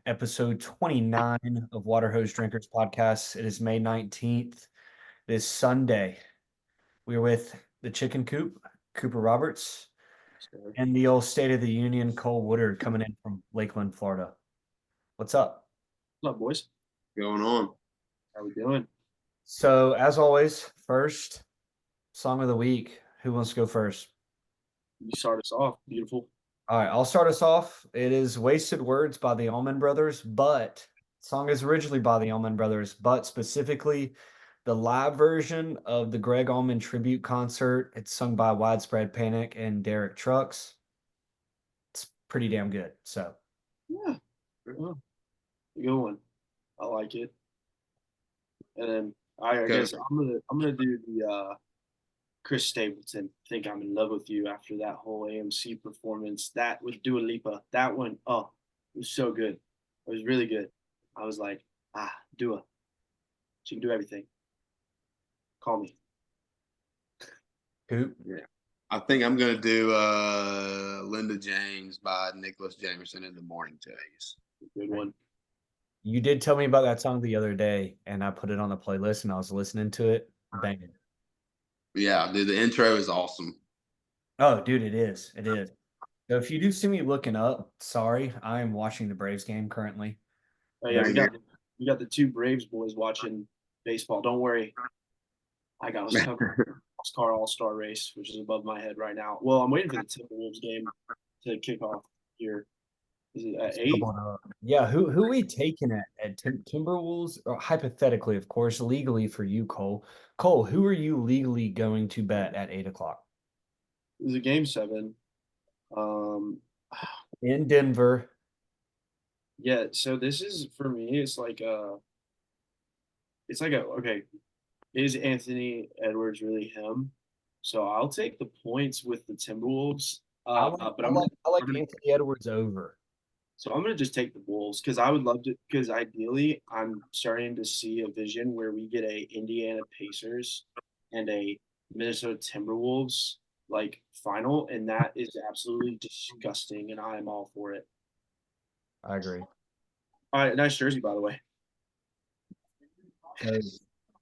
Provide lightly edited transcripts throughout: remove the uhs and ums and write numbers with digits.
episode 29 of Water Hose Drinkers Podcast. It is May 19th. It is Sunday. We are with the Chicken Coop, Cooper Roberts, and the old State of the Union, Cole Woodard, coming in from Lakeland, Florida. What's up? What's up, boys? Going on. How we doing? So, as always, first song of the week. Who wants to go first? You start us off. Beautiful. All right, I'll start us off. It is Wasted Words by the Allman Brothers, but the song is originally by the Allman Brothers, but specifically the live version of the Greg Allman tribute concert. It's sung by Widespread Panic and Derek Trucks. It's pretty damn good. So, Yeah. Good one. I like it. And then I guess I'm gonna do the Chris Stapleton, Think I'm in Love with You, after that whole AMC performance. That with Dua Lipa. That one, oh, it was so good. It was really good. I was like, Dua. She can do everything. Call me. Coop. Yeah. I think I'm gonna do Linda James by Nicholas Jamerson in the Morning Days. Good one. You did tell me about that song the other day, and I put it on the playlist, and I was listening to it. Banging. Yeah, dude, the intro is awesome. Oh, dude, it is. It is. So if you do see me looking up, sorry, I am watching the Braves game currently. Oh yeah, we got the two Braves boys watching baseball. Don't worry. I got us covered. NASCAR All-Star race, which is above my head right now. Well, I'm waiting for the Timberwolves game to kick off here. Is it at 8? Yeah, who are we taking at Timberwolves? Or hypothetically, of course, legally for you, Cole. Cole, who are you legally going to bet at 8 o'clock? It was a game 7. In Denver. Yeah, so this is for me, it's like okay, is Anthony Edwards really him? So I'll take the points with the Timberwolves. I But like Anthony Edwards over. So I'm gonna just take the Wolves because I would love to. Because ideally, I'm starting to see a vision where we get a Indiana Pacers and a Minnesota Timberwolves like final, and that is absolutely disgusting, and I am all for it. I agree. All right, nice jersey, by the way. Toes.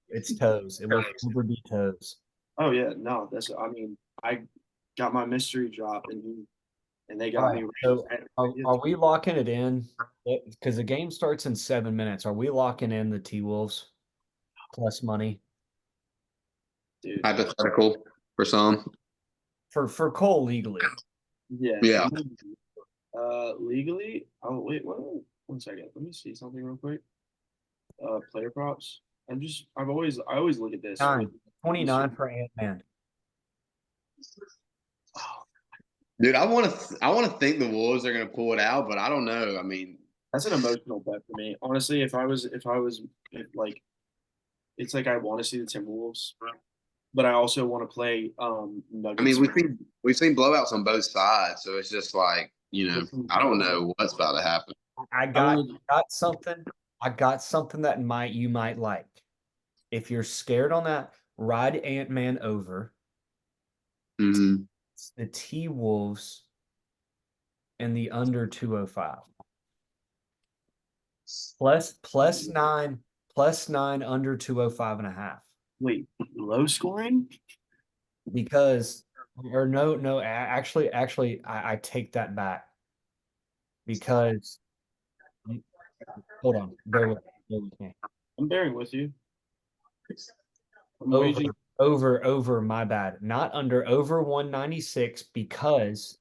It's toes. It will super be toes. Oh yeah, no, that's. I mean, I got my mystery drop, and they got me. So are we locking it in? Because the game starts in 7 minutes. Are we locking in the T-Wolves plus money? Dude. Hypothetical for some. For Cole legally. Yeah. Yeah. Legally. Oh wait, one second. Let me see something real quick. Player props. I always look at this. 29 for Ant-Man. Dude, I want to think the Wolves are going to pull it out, but I don't know. I mean, that's an emotional bet for me. Honestly, if like, it's like I want to see the Timberwolves, but I also want to play Nuggets. I mean, we've seen blowouts on both sides, so it's just like, I don't know what's about to happen. I got something. I got something that you might like. If you're scared on that, ride Ant-Man over. Mm-hmm. The T-Wolves and the under 205. Plus nine under 205.5. Wait, low scoring? Because actually I take that back. Because hold on, bear with me. I'm bearing with you. Over, my bad. Not under, over 196, because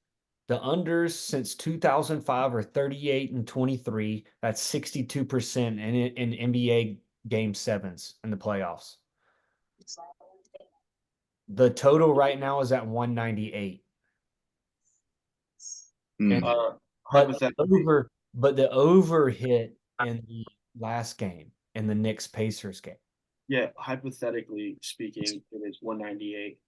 the unders since 2005 are 38 and 23. That's 62% in NBA game 7s in the playoffs. The total right now is at 198. But the over hit in the last game, in the Knicks Pacers game. Yeah, hypothetically speaking, it is 198.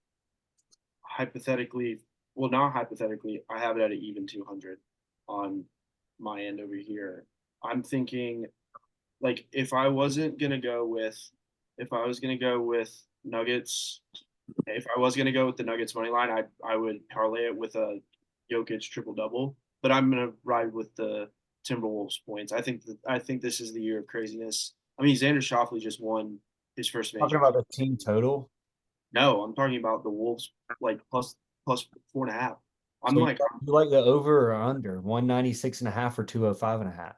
Hypothetically, well, not hypothetically, I have it at an even 200 on my end over here. I'm thinking, like, if I was gonna go with Nuggets, if I was gonna go with the Nuggets money line, I would parlay it with a Jokic triple double. But I'm gonna ride with the Timberwolves points. I think this is the year of craziness. I mean, Xander Schauffele just won his first Talking major. about the team total. No, I'm talking about the Wolves like plus 4.5. I'm So like, you like the over or under 196.5 or 205.5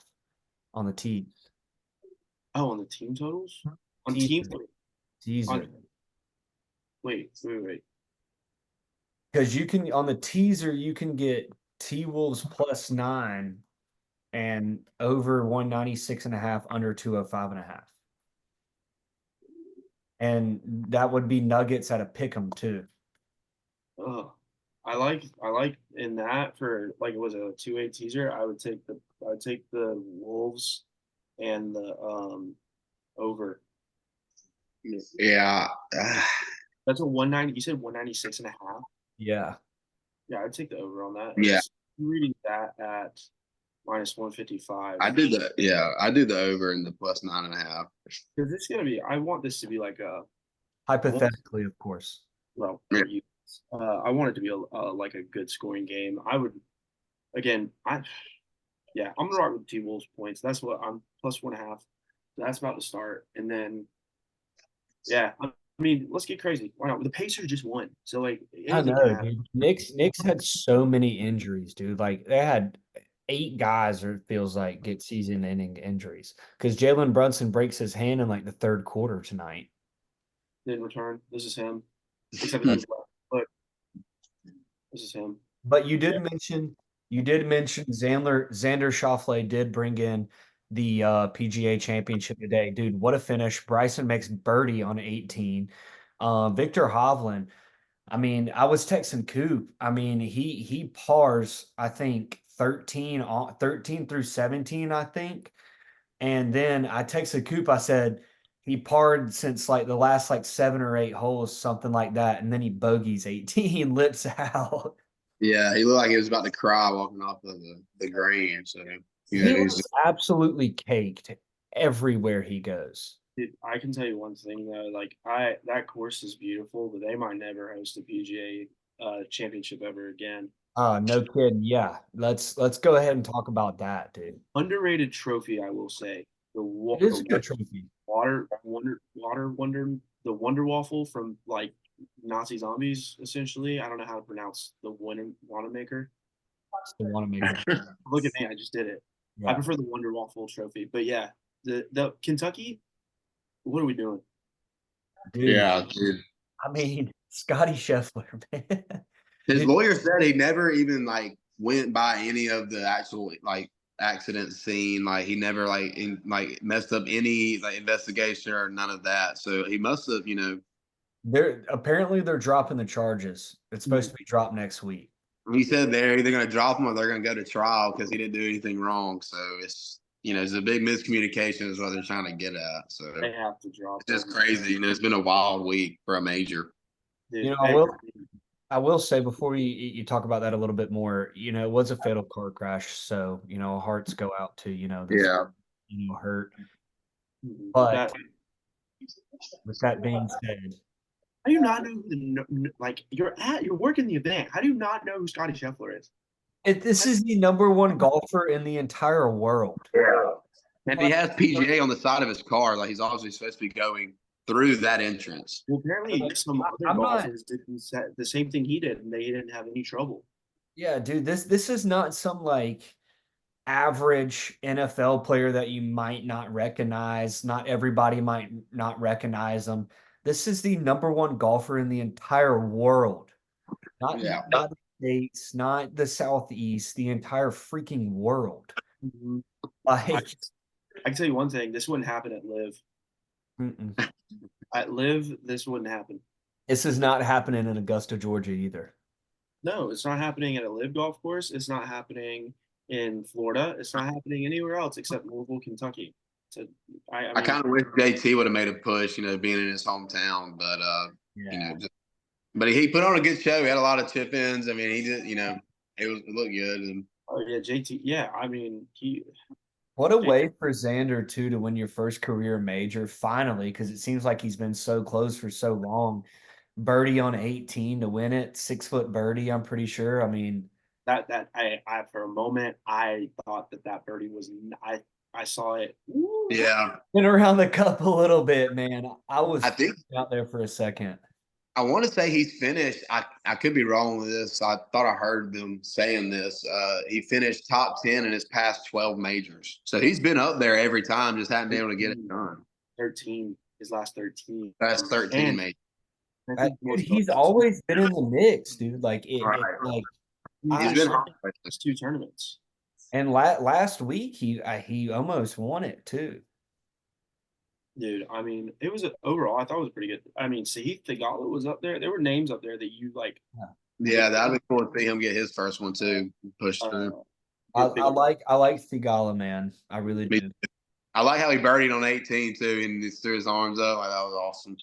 on the team oh, on the team totals? On team teaser on teaser wait. because you can on the teaser you can get T Wolves +9 and over 196.5 under 205.5. And that would be Nuggets at a pick 'em too. Oh, I like in that for like it was a 2-8 teaser. I would take the Wolves and the over. Yeah. That's a 190. You said 196.5. Yeah. Yeah, I'd take the over on that. Yeah. I'm reading that at minus 155. I do the I do the over in the +9.5. Because it's gonna be. I want this to be like a. Hypothetically, of course. Well, Yeah. for you, I want it to be like a good scoring game. I would again. Yeah, I'm gonna rock with T Wolves points. That's what I'm +1.5. That's about to start, and then yeah, I mean, let's get crazy. Why not? The Pacers just won, so like I anything can know, happen. dude. Knicks had so many injuries, dude. Like they had 8 guys, or it feels like, get season-ending injuries because Jalen Brunson breaks his hand in like the third quarter tonight. Didn't return. This is him. Except for those left. Look, this is him. But you did mention Xander Schauffele did bring in the PGA Championship today, dude. What a finish! Bryson makes birdie on 18. Victor Hovland. I mean, I was texting Coop. I mean, he pars, I think 13 through 17, I think. And then I texted Coop, I said he parred since like the last like 7 or 8 holes, something like that. And then he bogeys 18, lips out. Yeah, he looked like he was about to cry walking off of the green. So He he's looks absolutely caked everywhere he goes. Dude, I can tell you one thing though. Like that course is beautiful, but they might never host a PGA championship ever again. No kidding. Yeah. Let's go ahead and talk about that, dude. Underrated trophy, I will say. It is a The good trophy. water wonder the Wonder Waffle from like Nazi zombies, essentially. I don't know how to pronounce the Wanamaker. The Wanamaker. Look at me, I just did it. I Yeah. prefer the Wonder Waffle trophy, but yeah, the Kentucky. What are we doing? Dude, yeah, dude. I mean, Scotty Scheffler, man. His Dude, lawyer said he never even like went by any of the actual like accident scene. Like he never like messed up any like investigation or none of that. So he must have, they're dropping the charges. It's supposed to be dropped next week. he said they're either going to drop him or they're going to go to trial because he didn't do anything wrong. So it's a big miscommunication is what they're trying to get at. So They have to drop it's just them. crazy. It's been a wild week for a major. You Dude, know, I will say before you talk about that a little bit more, it was a fatal car crash. So, hearts go out to, this, Yeah. hurt. but But that with that being said, how do you not know who like you're working the event? How do you not know who Scotty Scheffler is? this is the number one golfer in the entire world. Yeah. And he Like, has PGA on the side of his car. Like he's obviously supposed to be going through that entrance. Well, apparently some other I'm not. golfers did the same thing he did, and they didn't have any trouble. Yeah, dude, this is not some like average NFL player that you might not recognize. Not everybody might not recognize them. This is the number one golfer in the entire world. Not the Yeah. United States, not the Southeast, the entire freaking world. Mm-hmm. I, Like, I can tell you one thing: this wouldn't happen at Live. mm-mm. At Live, this wouldn't happen. This is not happening in Augusta, Georgia either. No, it's not happening at a Live golf course. It's not happening in Florida. It's not happening anywhere else except Louisville, Kentucky. So I I mean, kind of wish JT would have made a push, being in his hometown, but Yeah. but he put on a good show. He had a lot of chip ins. I mean, he did, it looked good. And oh yeah, JT. Yeah, I mean What a way for Xander too to win your first career major finally, because it seems like he's been so close for so long. Birdie on 18 to win it, 6 foot birdie, I'm pretty sure. I mean, I for a moment I thought that birdie was I saw it. Woo. Yeah, Been around the cup a little bit, man. I was I think out there for a second. I want to say he's finished. I could be wrong with this. I thought I heard them saying this. He finished top 10 in his past 12 majors. So he's been up there every time, just hadn't been able to get it done. 13, his last 13. That's 13 And majors. I think Dude, most he's folks, always been in the mix, dude. Like Right. he He's I, been finished hot. last 2 tournaments. and last week he almost won it too. Dude, I mean, it was overall. I thought it was pretty good. I mean, Sahith Theegala was up there. There were names up there that you like. Yeah, that'd be cool to see him get his first one too, push Uh, through. I like Thigala, man. I really Me do. I like how he birdied on 18 too, and he threw his arms up. Like, that was awesome.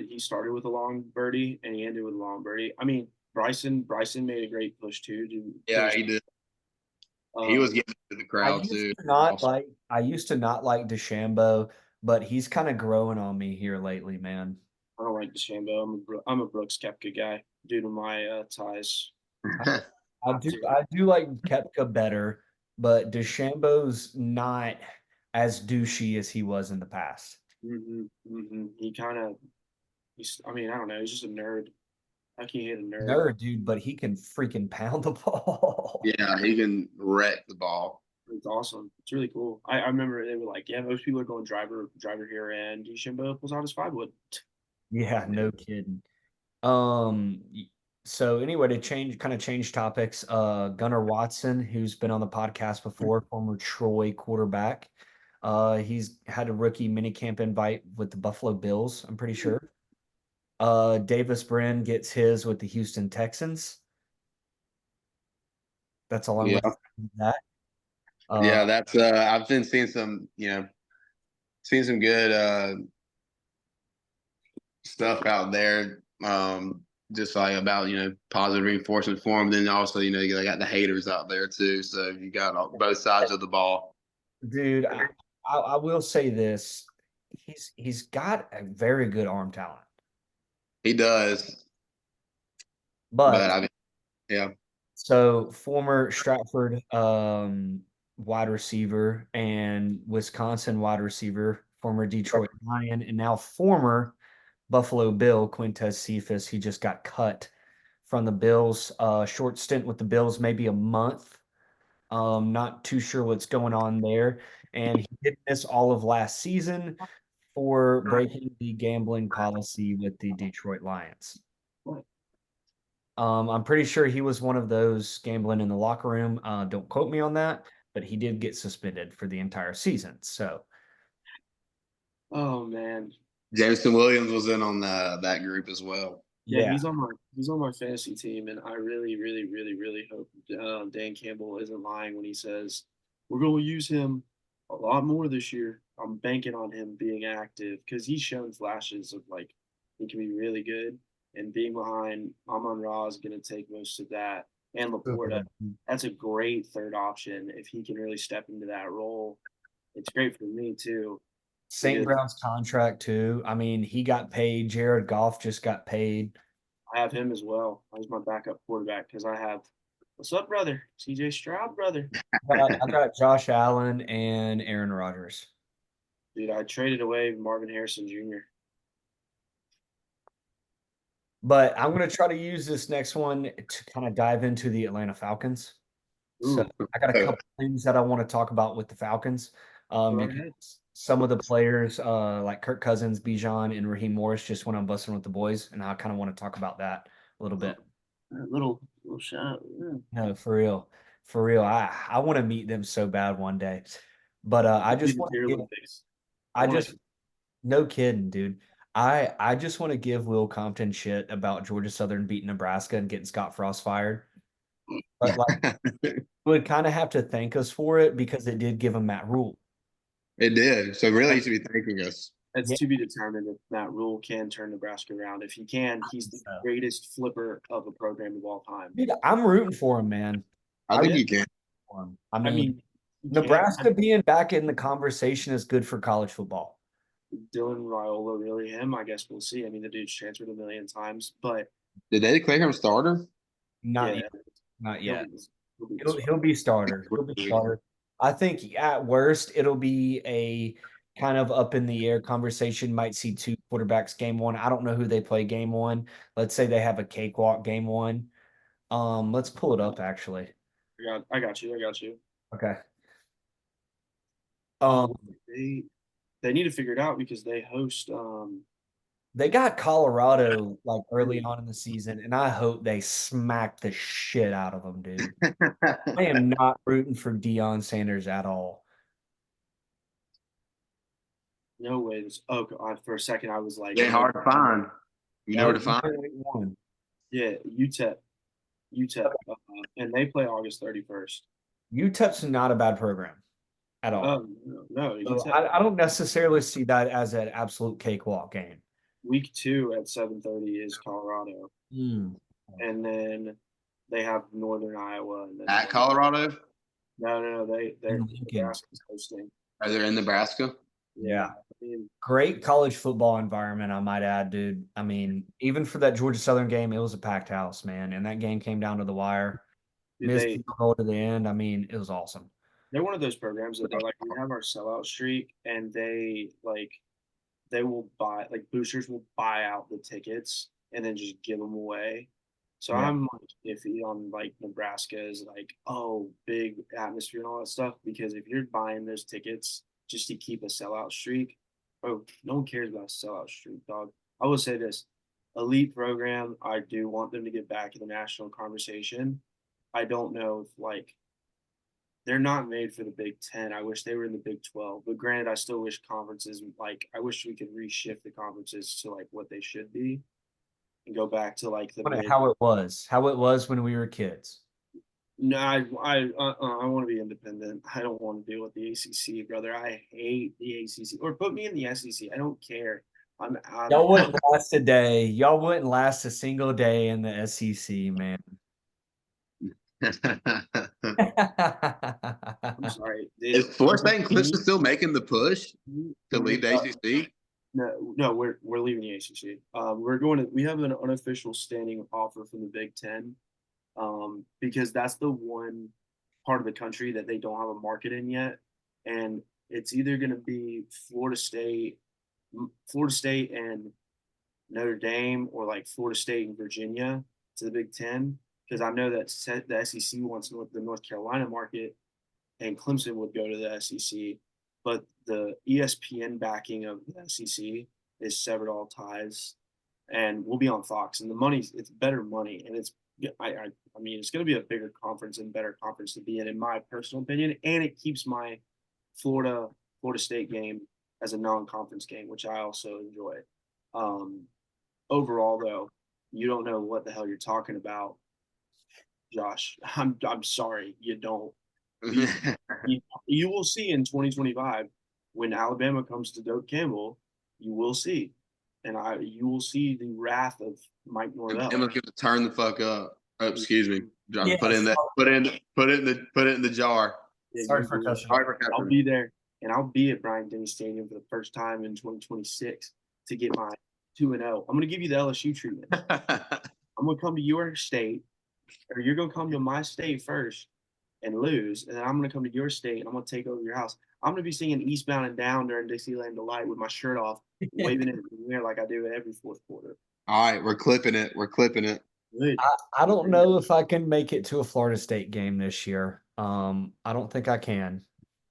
He started with a long birdie and he ended with a long birdie. I mean, Bryson made a great push too. Yeah, he did. He was getting to the crowd too. Awesome. I used to not like DeChambeau, but he's kind of growing on me here lately, man. I don't like DeChambeau. I'm a Brooks Koepka guy due to my ties. I do like Kepka better, but DeChambeau's not as douchey as he was in the past. He kind of I mean, I don't know. He's just a nerd. I can't hate a nerd. Nerd, dude, but he can freaking pound the ball. Yeah, he can wreck the ball. It's awesome. It's really cool. I remember they were like, yeah, most people are going driver here, and DeChambeau pulls out his 5-wood. Yeah, no kidding. Um, so anyway, to change topics, Gunnar Watson, who's been on the podcast before, former Troy quarterback. He's had a rookie minicamp invite with the Buffalo Bills, I'm pretty sure. Davis Brin gets his with the Houston Texans. That's all I'm Yeah, gonna say with that. yeah. That's I've been seeing some, seeing some good stuff out there. Just like about positive reinforcement for them. Then also they got the haters out there too. So you got both sides of the ball. Dude, I will say this. He's got a very good arm talent. He does, but But I mean, yeah, so former Stratford wide receiver and Wisconsin wide receiver, former Detroit Lion, and now former Buffalo Bill Quintez Cephas. He just got cut from the Bills. Short stint with the Bills, maybe a month. Not too sure what's going on there. And he did miss all of last season for breaking the gambling policy with the Detroit Lions. I'm pretty sure he was one of those gambling in the locker room. Don't quote me on that, but he did get suspended for the entire season. So, Oh man, Jameson Williams was in on that group as well. yeah, yeah, he's on my fantasy team, and I really, really, really, really hope Dan Campbell isn't lying when he says we're going to use him a lot more this year. I'm banking on him being active because he's shown flashes of like he can be really good, and being behind Amon Ra is going to take most of that. And Laporta, that's a great third option if he can really step into that role. It's great for me too. St. Brown's contract too. I mean, he got paid. Jared Goff just got paid. I have him as well. He's my backup quarterback because I have what's up, brother? CJ Stroud, brother. I got Josh Allen and Aaron Rodgers. Dude, I traded away Marvin Harrison Jr. But I'm going to try to use this next one to kind of dive into the Atlanta Falcons. So Ooh, I got a couple things that I want to talk about with the Falcons. Because some of the players like Kirk Cousins, Bijan, and Raheem Morris just went on busting with the boys, and I kind of want to talk about that a little bit. little shout. Yeah. No, for real, for real. I want to meet them so bad one day, but I just want to give. I just no kidding, dude. I just want to give Will Compton shit about Georgia Southern beating Nebraska and getting Scott Frost fired. But like, would kind of have to thank us for it because it did give him Matt Rule. It did. So really, you should be thanking us. It's to be determined if Matt Rule can turn Nebraska around. If he can, he's the greatest flipper of a program of all time. Dude, I'm rooting for him, man. I think you can. I mean Nebraska being back in the conversation is good for college football. Dylan Raiola really him? I guess we'll see. I mean, the dude's transferred a million times, but did they declare him starter? Not yet. Not yet. He'll be starter. He'll be starter. I think at worst it'll be a kind of up in the air conversation. Might see two quarterbacks game one. I don't know who they play game one. Let's say they have a cakewalk game one. Let's pull it up actually. I got you. I got you. Okay. Oh, Um, they need to figure it out because they host they got Colorado like early on in the season, and I hope they smack the shit out of them, dude. I am not rooting for Deion Sanders at all. no way. For a second I was like, They're no, hard to find. You know where to Nope, find. yeah, UTEP, and they play August 31st. UTEP's not a bad program at all. No, So UTEP I don't necessarily see that as an absolute cakewalk game. week 2 at 7:30 is Colorado, Mm. and then they have Northern Iowa, and then At Colorado? no, they're In Lincoln. Nebraska's hosting. Are they in Nebraska? Yeah. I mean, Great college football environment, I might add, dude. I mean, even for that Georgia Southern game, it was a packed house, man. And that game came down to the wire. Missed they field goal to the end. I mean, it was awesome. they're one of those programs that they're like, we have our sellout streak, and they will buy, like, boosters will buy out the tickets and then just give them away. So Yeah. I'm like iffy on like Nebraska is like, oh, big atmosphere and all that stuff, because if you're buying those tickets just to keep a sellout streak, oh, no one cares about a sellout streak, dog. I will say this: elite program. I do want them to get back in the national conversation. I don't know if like they're not made for the Big Ten. I wish they were in the Big 12. But granted, I still wish conferences, like, I wish we could reshift the conferences to like what they should be and go back to like the mid. How it was when we were kids. No, I want to be independent. I don't want to deal with the ACC, brother. I hate the ACC. Or put me in the SEC. I don't care. Y'all wouldn't last a day. Y'all wouldn't last a single day in the SEC, man. I'm sorry. Is Florida State and Clemson still making the push to leave the ACC? No, we're leaving the ACC. We have an unofficial standing offer from the Big Ten, because that's the one part of the country that they don't have a market in yet, and it's either going to be Florida State and Notre Dame, or like Florida State and Virginia to the Big Ten, because I know that the SEC wants the North Carolina market, and Clemson would go to the SEC, but the ESPN backing of the SEC is severed all ties, and we'll be on Fox, and it's better money, and I mean, it's going to be a bigger conference and better conference to be in my personal opinion, and it keeps my Florida State game as a non-conference game, which I also enjoy. Um, Overall, though, you don't know what the hell you're talking about, Josh. I'm sorry, you don't. You will see in 2025 when Alabama comes to Doak Campbell, you will see, and you will see the wrath of Mike Norvell. Emma's gonna turn the fuck up. Oh, excuse me. Yeah, put it in the jar. Sorry for cussing. I'll be there, and I'll be at Bryant Denny Stadium for the first time in 2026 to get my 2-0. I'm going to give you the LSU treatment. I'm going to come to your state, or you're going to come to my state first and lose, and then I'm going to come to your state and I'm going to take over your house. I'm going to be singing Eastbound and Down during Dixieland Delight with my shirt off, waving it in the air like I do at every fourth quarter. All right, we're clipping it. Good. I don't know if I can make it to a Florida State game this year. I don't think I can.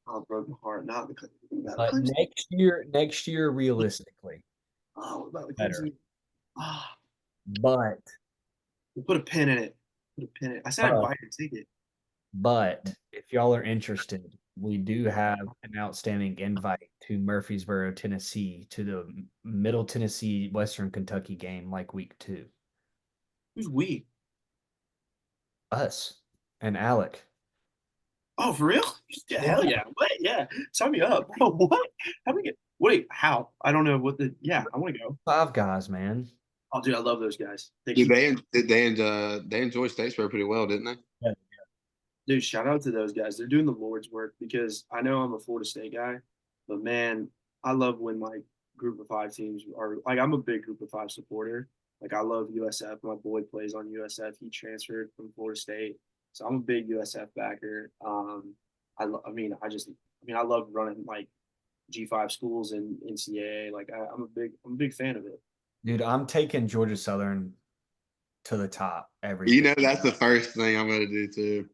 Oh, broke my heart. Not the But next year, realistically, what about the better. Clemson? Ah, But we'll put a pin in it. I said I'd buy your ticket. But if y'all are interested, we do have an outstanding invite to Murfreesboro, Tennessee, to the Middle Tennessee Western Kentucky game, like week 2. Who's we? Us and Alec. Oh, for real? Yeah, hell yeah. What? Yeah. Sign me up, bro. What? How do we get? Wait, how? I don't know what the. Yeah, I want to go. 5 guys, man. Oh, dude, I love those guys. They enjoy Statesboro pretty well, didn't they? Yeah. Dude, shout out to those guys. They're doing the Lord's work, because I know I'm a Florida State guy, but man, I love when like group of 5 teams are like, I'm a big group of 5 supporter. Like, I love USF. My boy plays on USF. He transferred from Florida State. So I'm a big USF backer. I love running like G5 schools and NCAA. Like I'm a big fan of it. Dude, I'm taking Georgia Southern to the top every You year. know, that's the first thing I'm going to do too.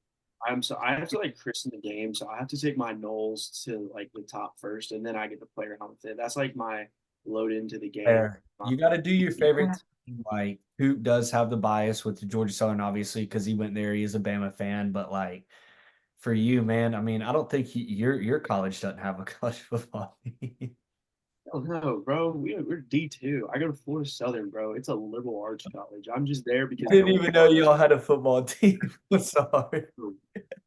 I have to like christen the game, so I have to take my Knowles to like the top first, and then I get the player helmet fit. That's like my load into the game. Fair. You got to do your favorite team. Like, Coop does have the bias with the Georgia Southern, obviously, because he went there. He is a Bama fan. But, like, for you, man, I mean, I don't think your college doesn't have a college football team. Oh no, bro, we're D2. I go to Florida Southern, bro. It's a liberal arts college. I'm just there I because didn't no one even know y'all had a football team. I'm sorry.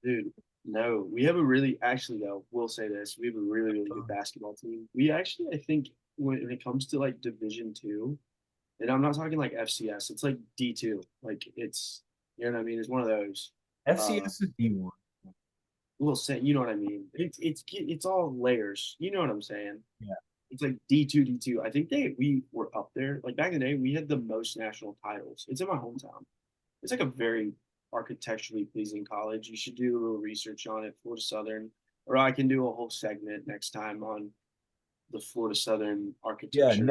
Dude, no, we have a really actually though, we'll say this. We have a really, really good basketball team. We actually, I think when it comes to like Division 2, and I'm not talking like FCS, it's like D2. Like it's you know what I mean? It's one of those. FCS is D1. We'll say you know what I mean. It's all layers. You know what I'm saying? Yeah. It's like D2, D2. I think we were up there. Like back in the day, we had the most national titles. It's in my hometown. It's like a very architecturally pleasing college. You should do a little research on it, Florida Southern, or I can do a whole segment next time on the Florida Southern Yeah, architecture.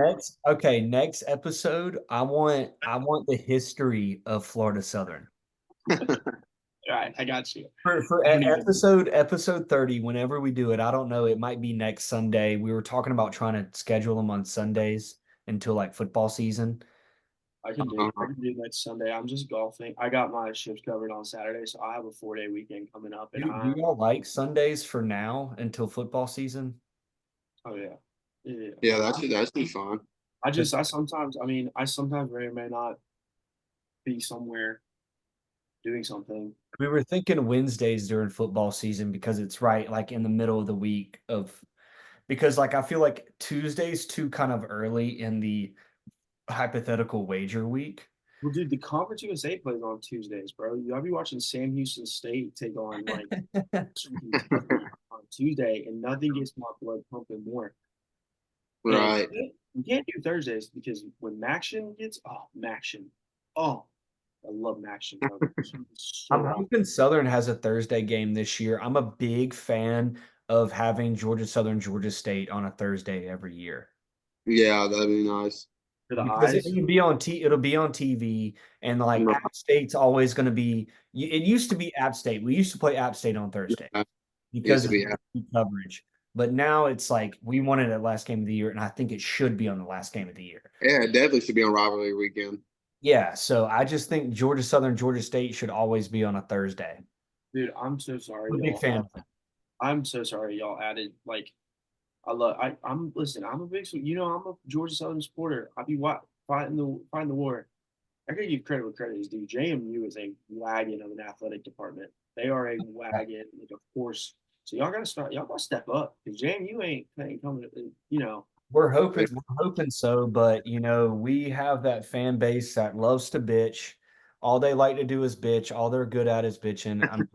next episode, I want the history of Florida Southern. All right, I got you. For I don't even. episode 30, whenever we do it, I don't know, it might be next Sunday. We were talking about trying to schedule them on Sundays until like football season. I can do next Sunday. I'm just golfing. I got my shifts covered on Saturday, so I have a 4 day weekend coming up, and Do y'all like Sundays for now until football season? oh yeah, yeah. Yeah, that should be fun. I sometimes may or may not be somewhere doing something. We were thinking Wednesdays during football season because it's right like in the middle of the week of because like I feel like Tuesday's too kind of early in the hypothetical wager week. Well, dude, the Conference USA plays on Tuesdays, bro. I'll be watching Sam Houston State take on like Kentucky on Tuesday, and nothing gets my blood pumping more. And Right. we can't do Thursdays because when Maction, oh, I love Maction, bro. So I'm awesome. hoping Southern has a Thursday game this year. I'm a big fan of having Georgia Southern, Georgia State on a Thursday every year Yeah, that'd be nice. For the because eyes. it'll be on TV and like Right. App State's always going to be. It used to be App State. We used to play App State on Thursday Yeah, used because to of be. the coverage. But now it's like we wanted it last game of the year, and I think it should be on the last game of the year. Yeah, it definitely should be on rivalry weekend. Yeah, so I just think Georgia Southern, Georgia State should always be on a Thursday. Dude, I'm so sorry, I'm a big y'all. fan. I'm so sorry, y'all added like I'm listen. I'm a big I'm a Georgia Southern supporter. I be fighting the war. I gotta give credit where credit is due. JMU is a wagon of an athletic department. They are a wagon, like a force. So y'all gotta step up because JMU ain't coming. We're hoping so, but we have that fan base that loves to bitch. All they like to do is bitch. All they're good at is bitching.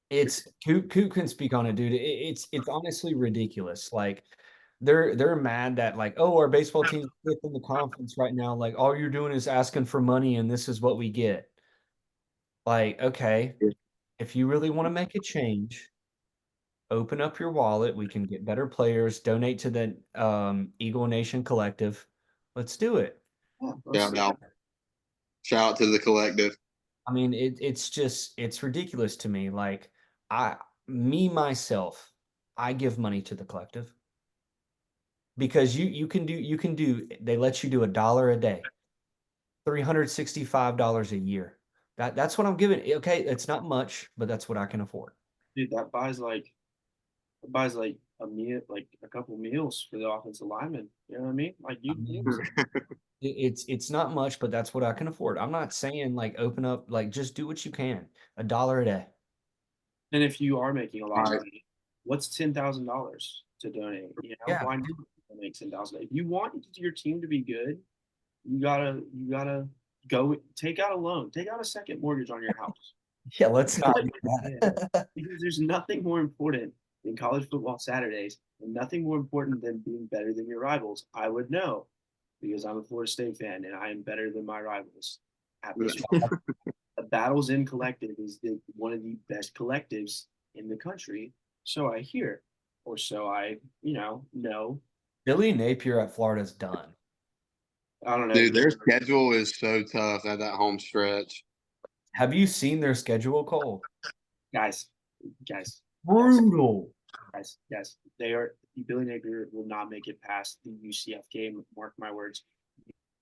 It's Coop can speak on it, dude. It's honestly ridiculous. Like they're mad that like, oh, our baseball team's fifth in the conference right now. Like all you're doing is asking for money, and this is what we get. Like, okay, if you really want to make a change, open up your wallet. We can get better players, donate to the Eagle Nation Collective. Let's do it. Shout out. Shout out to the collective. I mean, it's ridiculous to me. Like I myself, I give money to the collective because you can do they let you do $1 a day, $365 a year. That's what I'm giving. Okay, it's not much, but that's what I can afford. Dude, that buys like a meal, like a couple meals for the offensive lineman. You know what I mean? Like I you mean, it's not much, but that's what I can afford. I'm not saying like open up, like just do what you can. $1 a day. and if you are making a lot of Right. money, what's $10,000 to donate? Yeah, Why not donate 10,000? If you want your team to be good, you gotta go take out a loan, take out a second mortgage on your house. yeah. Let's not Like, do yeah, that. because there's nothing more important than college football Saturdays, and nothing more important than being better than your rivals. I would know because I'm a Florida State fan, and I am better than my rivals at this moment. Battles in Collective is one of the best collectives in the country. So I hear, or so I, know. Billy Napier at Florida's done. I don't know. Dude, their schedule is so tough at that home stretch. Have you seen their schedule, Cole? Guys, guys, Brutal. guys. Billy Napier will not make it past the UCF game. Mark my words.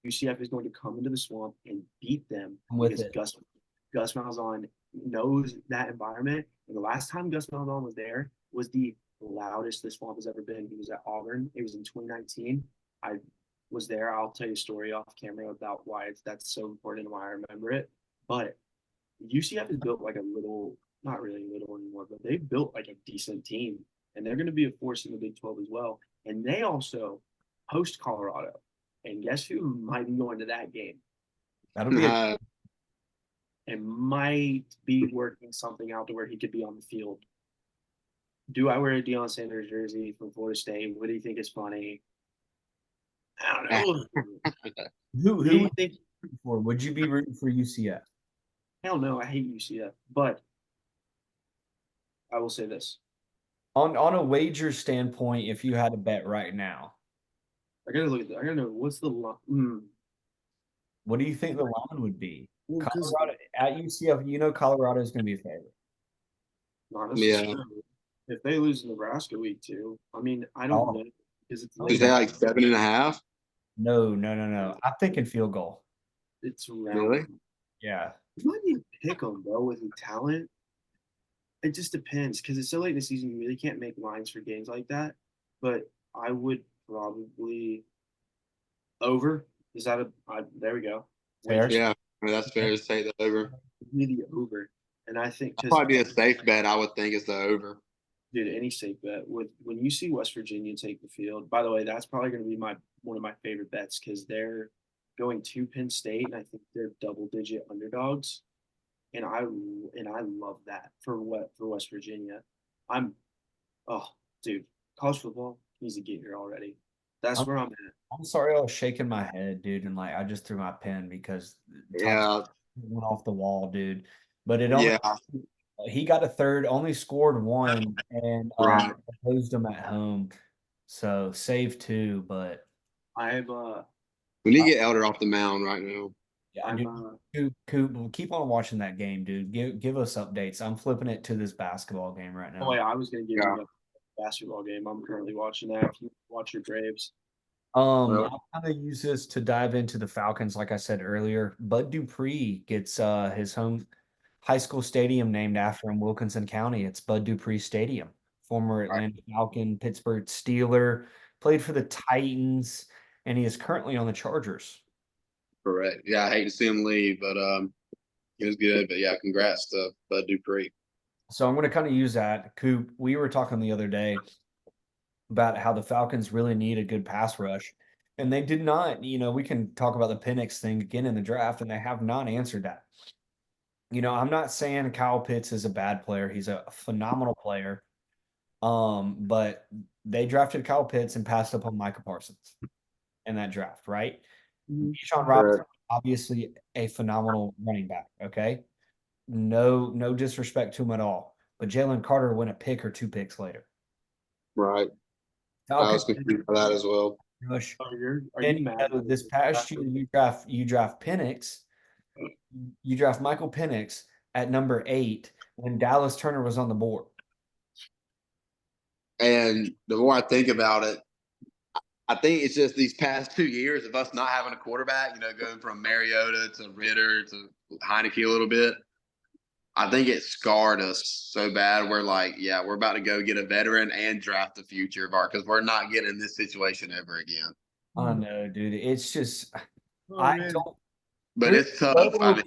UCF is going to come into the swamp and beat them With because it. Gus Malzahn knows that environment. And the last time Gus Malzahn was there was the loudest the swamp has ever been. He was at Auburn. It was in 2019. I was there. I'll tell you a story off camera about why that's so important and why I remember it. But UCF is built like a little, not really little anymore, but they've built like a decent team. And they're going to be a force in the Big 12 as well. And they also host Colorado. And guess who might be going to that game? That'll be And might be working something out to where he could be on the field. Do I wear a Deion Sanders jersey from Florida State? What do you think is funny? I don't know. who do you think? would you be rooting for UCF? Hell no, I hate UCF. But I will say this. On a wager standpoint, if you had to bet right now, I gotta look at that. I gotta know what's the line. what do you think the line would be? Well, Colorado at UCF, Colorado is going to be a favorite. not necessarily. If they lose Nebraska week 2, I mean, I don't know because it's Is that like 7.5? No. I'm thinking field goal. It's around. Really? Yeah. You might need to pick them, bro, with the talent. It just depends because it's so late in the season. You really can't make lines for games like that. But I would probably over. Is that there we go. Fair. Yeah, that's fair to say the over. Maybe the over. And I think That'd probably be a safe bet. I would think is the over. Dude, any safe bet when you see West Virginia take the field. By the way, that's probably going to be one of my favorite bets because they're going to Penn State, and I think they're double-digit underdogs, and I love that for West Virginia. Dude, college football needs to get here already. That's where I'm at. I'm sorry I was shaking my head, dude, and like I just threw my pen because Yeah, went off the wall, dude. But it only he got a third, only scored one, and opposed him at home. So save 2, but I'm we need to get Elder off the mound right now. yeah, Coop, keep on watching that game, dude. Give us updates. I'm flipping it to this basketball game right now. Oh, yeah, I was going to give you a basketball game. I'm currently watching that. If you watch your Braves. I'll kind of use this to dive into the Falcons. Like I said earlier, Bud Dupree gets his home high school stadium named after him, Wilkinson County. It's Bud Dupree Stadium, former Atlanta Falcon, Pittsburgh Steeler, played for the Titans, and he is currently on the Chargers. Correct. Yeah, I hate to see him leave, but it was good. But yeah, congrats to Bud Dupree. So I'm going to kind of use that. Coop, we were talking the other day about how the Falcons really need a good pass rush. And they did not, we can talk about the Penix thing again in the draft, and they have not answered that. I'm not saying Kyle Pitts is a bad player. He's a phenomenal player. But they drafted Kyle Pitts and passed up on Micah Parsons in that draft, right? Bijan Robinson, obviously a phenomenal running back, okay? No disrespect to him at all. But Jalen Carter went a pick or 2 picks later. Right. I was confused by that as well. Are you mad? This past year, you draft Penix, you draft Michael Penix at number 8 when Dallas Turner was on the board. And the more I think about it, I think it's just these past 2 years of us not having a quarterback, going from Mariota to Ritter to Heineke a little bit. I think it scarred us so bad. We're like, yeah, we're about to go get a veteran and draft the future of because we're not getting in this situation ever again. I know, dude. It's just I don't. But it's tough. So okay.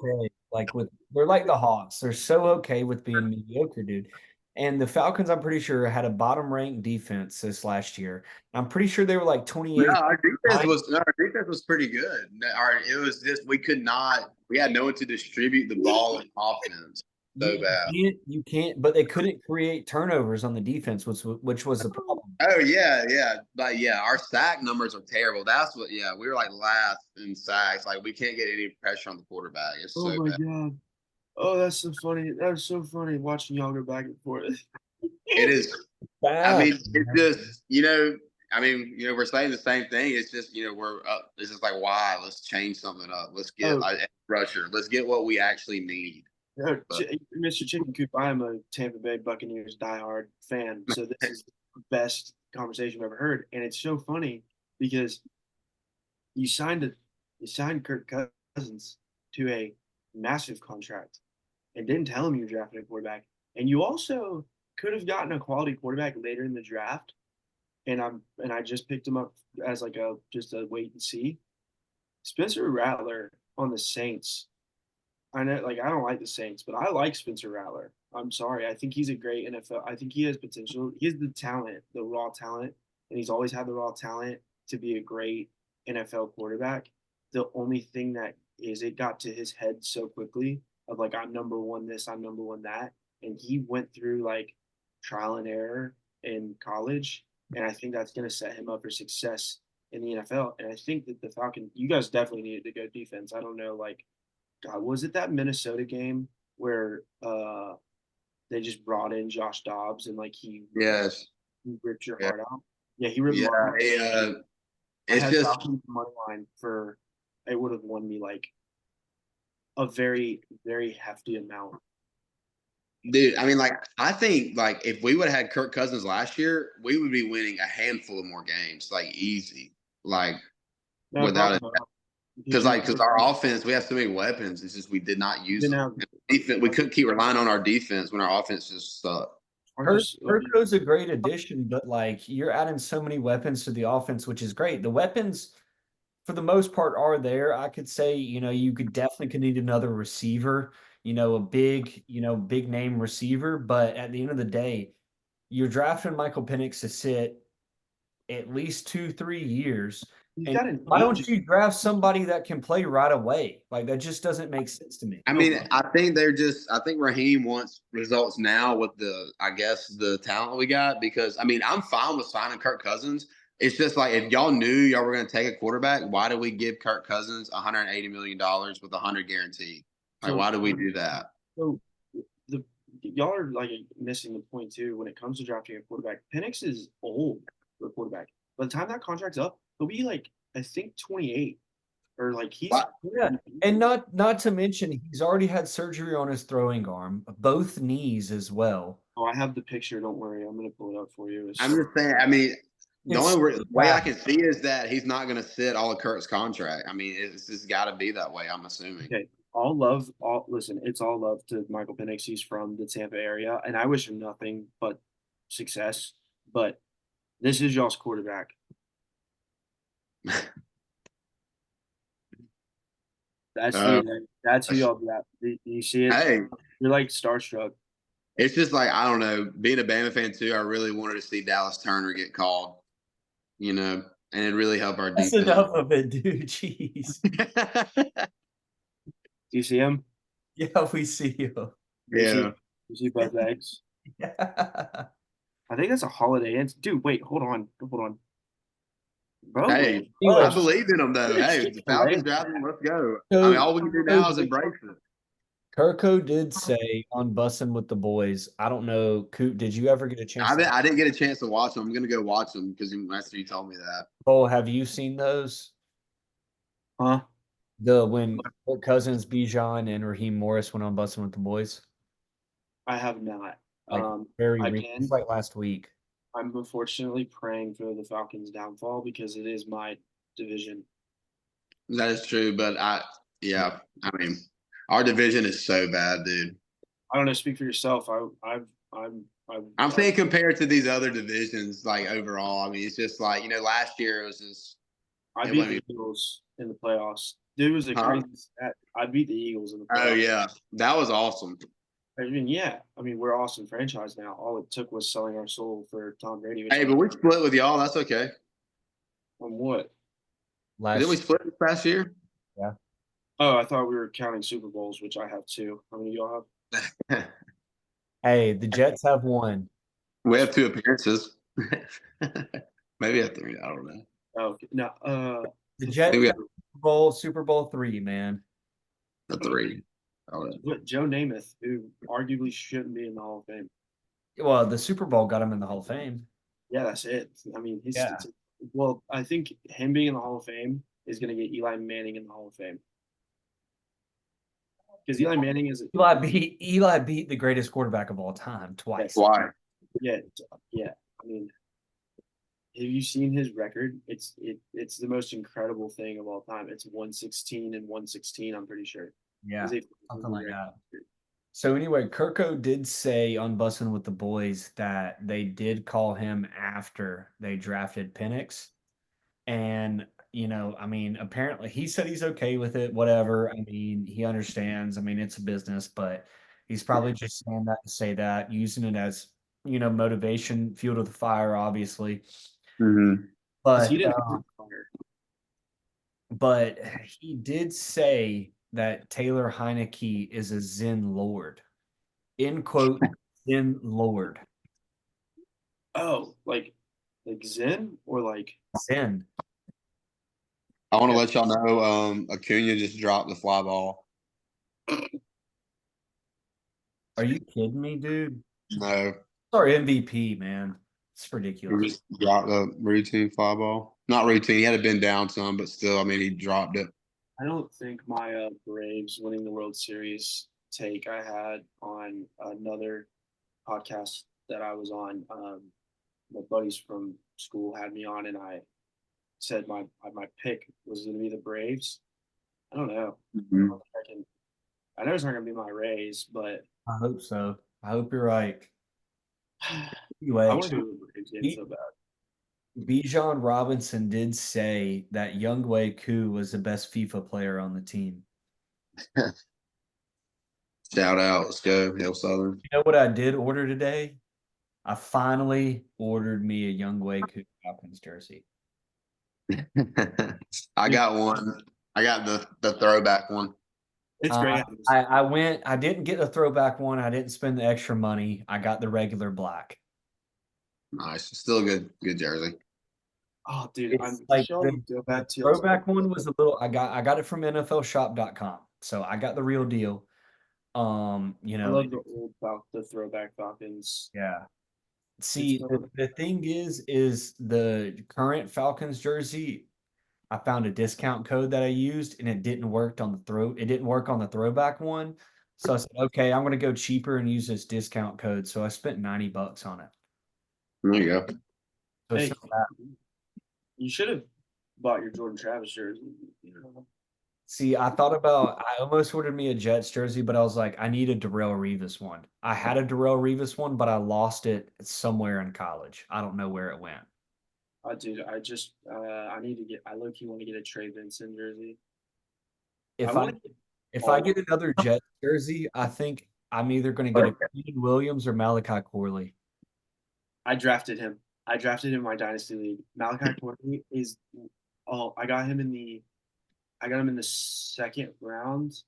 They're like the Hawks. They're so okay with being mediocre, dude. And the Falcons, I'm pretty sure, had a bottom-ranked defense this last year. I'm pretty sure they were like 28. No, our defense was pretty good. It was just we had no one to distribute the ball in offense. So bad. You can't, but they couldn't create turnovers on the defense, which was the problem. Oh yeah. But yeah, our sack numbers are terrible. That's what. Yeah, we were like last in sacks. Like we can't get any pressure on the quarterback. It's so bad. God. Oh, that's so funny. That's so funny watching y'all go back and forth. It is. I Bad. mean, it's just I mean, we're saying the same thing. It's just we're up. It's just like why? Let's change something up. Let's get Oh, like rusher. Let's get what we actually need. no, But Mr. Chicken Coop, I am a Tampa Bay Buccaneers diehard fan, so this is the best conversation I've ever heard, and it's so funny because you signed a you signed Kirk Cousins to a massive contract and didn't tell him you were drafting a quarterback, and you also could have gotten a quality quarterback later in the draft, and I just picked him up as like a just a wait and see. Spencer Rattler on the Saints. I know, like I don't like the Saints, but I like Spencer Rattler. I'm sorry. I think he's a great NFL. I think he has potential. He has the talent, the raw talent, and he's always had the raw talent to be a great NFL quarterback. The only thing that is it got to his head so quickly of like I'm number one this, I'm number one that, and he went through like trial and error in college, and I think that's going to set him up for success in the NFL. And I think that the Falcons, you guys definitely needed to go defense. I don't know, like God, was it that Minnesota game where they just brought in Josh Dobbs and like yes, he ripped your yeah, heart out? Yeah, he ripped yeah. my heart out. I It's had just Falcons money line for it would have won me like a very, very hefty amount. dude. I mean, like I think like if we would have had Kirk Cousins last year, we would be winning a handful of more games, like easy, like No, without probably it. not. Because Because our offense, we have so many weapons. It's just we did not you use didn't them. have And defense, we couldn't keep relying on our defense when our offense just sucked. aren't just Kirko's a great addition, but like you're adding so many weapons to the offense, which is great. The weapons, for the most part, are there. I could say, you could need another receiver, a big, big name receiver. But at the end of the day, you're drafting Michael Penix to sit at least 2, 3 years. he's And got an why don't agent. you draft somebody that can play right away? Like that just doesn't make sense to me. I mean, I think Raheem wants results now with I guess, the talent we got because, I mean, I'm fine with signing Kirk Cousins. It's just like if y'all knew y'all were going to take a quarterback, why did we give Kirk Cousins $180 million with 100 guaranteed? Like, So why do we do that? so the y'all are like missing the point too when it comes to drafting a quarterback. Penix is old for a quarterback. By the time that contract's up, he'll be like I think 28 or like he's. Why- Yeah, and not to mention he's already had surgery on his throwing arm, both knees as well. Oh, I have the picture. Don't worry, I'm gonna pull it up for you. I'm just saying, I mean, the It's only way I bad. can see is that he's not going to sit all of Kirk's contract. I mean, it's just got to be that way, I'm assuming. Okay. All love, all listen. It's all love to Michael Penix. He's from the Tampa area, and I wish him nothing but success. But this is y'all's quarterback. Uh, That's who y'all got. Do you see it? hey, You're like starstruck. it's just like I don't know. Being a Bama fan too, I really wanted to see Dallas Turner get called, and it really helped our That's defense. enough of it, dude. Jeez. Do you see him? Yeah, we see you. Do you see? Yeah. You see both legs? Yeah. I think that's a holiday answer. Dude, wait, hold on, bro. Hey, Anyway, I believe in them though. Hey, the Falcons drafting, let's go. I mean, all we can do now is embrace it. Kirko did say on Bussin' with the Boys. I don't know, Coop, did you ever get a chance I didn't get a chance to watch them. I'm gonna go watch them because after you told me that. Cole, have you seen those? Huh? When Kirk Cousins, Bijan, and Raheem Morris went on Bussin' with the Boys? I have not. Like very Again, like last week. I'm unfortunately praying for the Falcons' downfall because it is my division. That is true, but yeah, I mean, our division is so bad, dude. I don't know. Speak for yourself. I'm saying compared to these other divisions, like overall, I mean, it's just like last year it was just. I It beat wasn't the Eagles in the playoffs. Dude, it was a Huh? crazy stat. I beat the Eagles in the playoffs. Oh yeah, that was awesome. I mean, yeah. I mean, we're awesome franchise now. All it took was selling our soul for Tom Brady. Hey, but we split with y'all. That's okay. On what? Didn't we split this past year? Yeah. Oh, I thought we were counting Super Bowls, which I have two. How many do y'all have? Hey, the Jets have one. We have 2 appearances. Maybe a 3. I don't know. Oh, okay. No. The Jets we have have Super Bowl 3, man. a 3. Oh, Joe Namath, who arguably shouldn't be in the Hall of Fame. Well, the Super Bowl got him in the Hall of Fame. Yeah, that's it. I mean, his Yeah. well, I think him being in the Hall of Fame is going to get Eli Manning in the Hall of Fame because Eli Manning is Eli beat the greatest quarterback of all time twice. why? yeah, yeah. I mean, have you seen his record? It's the most incredible thing of all time. It's 116 and 116. I'm pretty sure. Yeah, He's something like that. So anyway, Kirko did say on Bussin' with the Boys that they did call him after they drafted Penix. And, I mean, apparently he said he's okay with it, whatever. I mean, he understands. I mean, it's a business, but he's probably just saying that to say that, using it as, motivation, fuel to the fire, obviously. Mm-hmm. Because he But didn't but he did say that Taylor Heineke is a Zen Lord. In quote, Zen Lord. Oh, like Zen or like Zen. I want to okay. let y'all know Acuna just dropped the fly ball. Are you kidding me, dude? No, Sorry, MVP, man. It's he ridiculous. just dropped the routine fly ball. Not routine. He had to bend down some, but still, I mean, he dropped it. I don't think my Braves winning the World Series take I had on another podcast that I was on. My buddies from school had me on, and I said my pick was going to be the Braves. I don't know. Mm-hmm. I know it's not going to be my Rays, but I hope so. I hope you're right. I Anyway, want to go to the Braves game so bad. Bijan Robinson did say that Younghoe Koo was the best FIFA player on the team. Shout out. Let's go. Hail Southern. You know what I did order today? I finally ordered me a Younghoe Koo Falcons jersey. I got one. I got the throwback one. It's great. I didn't get the throwback one. I didn't spend the extra money. I got the regular black. Nice. Still a good jersey. Oh, dude, It's I'm like showing go the back to throwback one was a little I got it from NFLshop.com. So I got the real deal. I love the throwback Falcons. Yeah. It's See, the thing is the current Falcons jersey, I found a discount code that I used and it didn't work on it didn't work on the throwback one. So I said, okay, I'm gonna go cheaper and use this discount code. So I spent $90 on it. There you go. So it's hey, not bad. you should have bought your Jordan Travis jersey. See, I almost ordered me a Jets jersey, but I was like, I need a Darrell Revis one. I had a Darrell Revis one, but I lost it somewhere in college. I don't know where it went. Dude, I need to get. I low key want to get a Trey Vincent jersey. I If I want to get if I all. get another Jets jersey, I think I'm either going to get a Quinn Williams or Malachi Corley. I drafted him. I drafted him in my dynasty league. Malachi Courtney is. Oh, I got him in the second round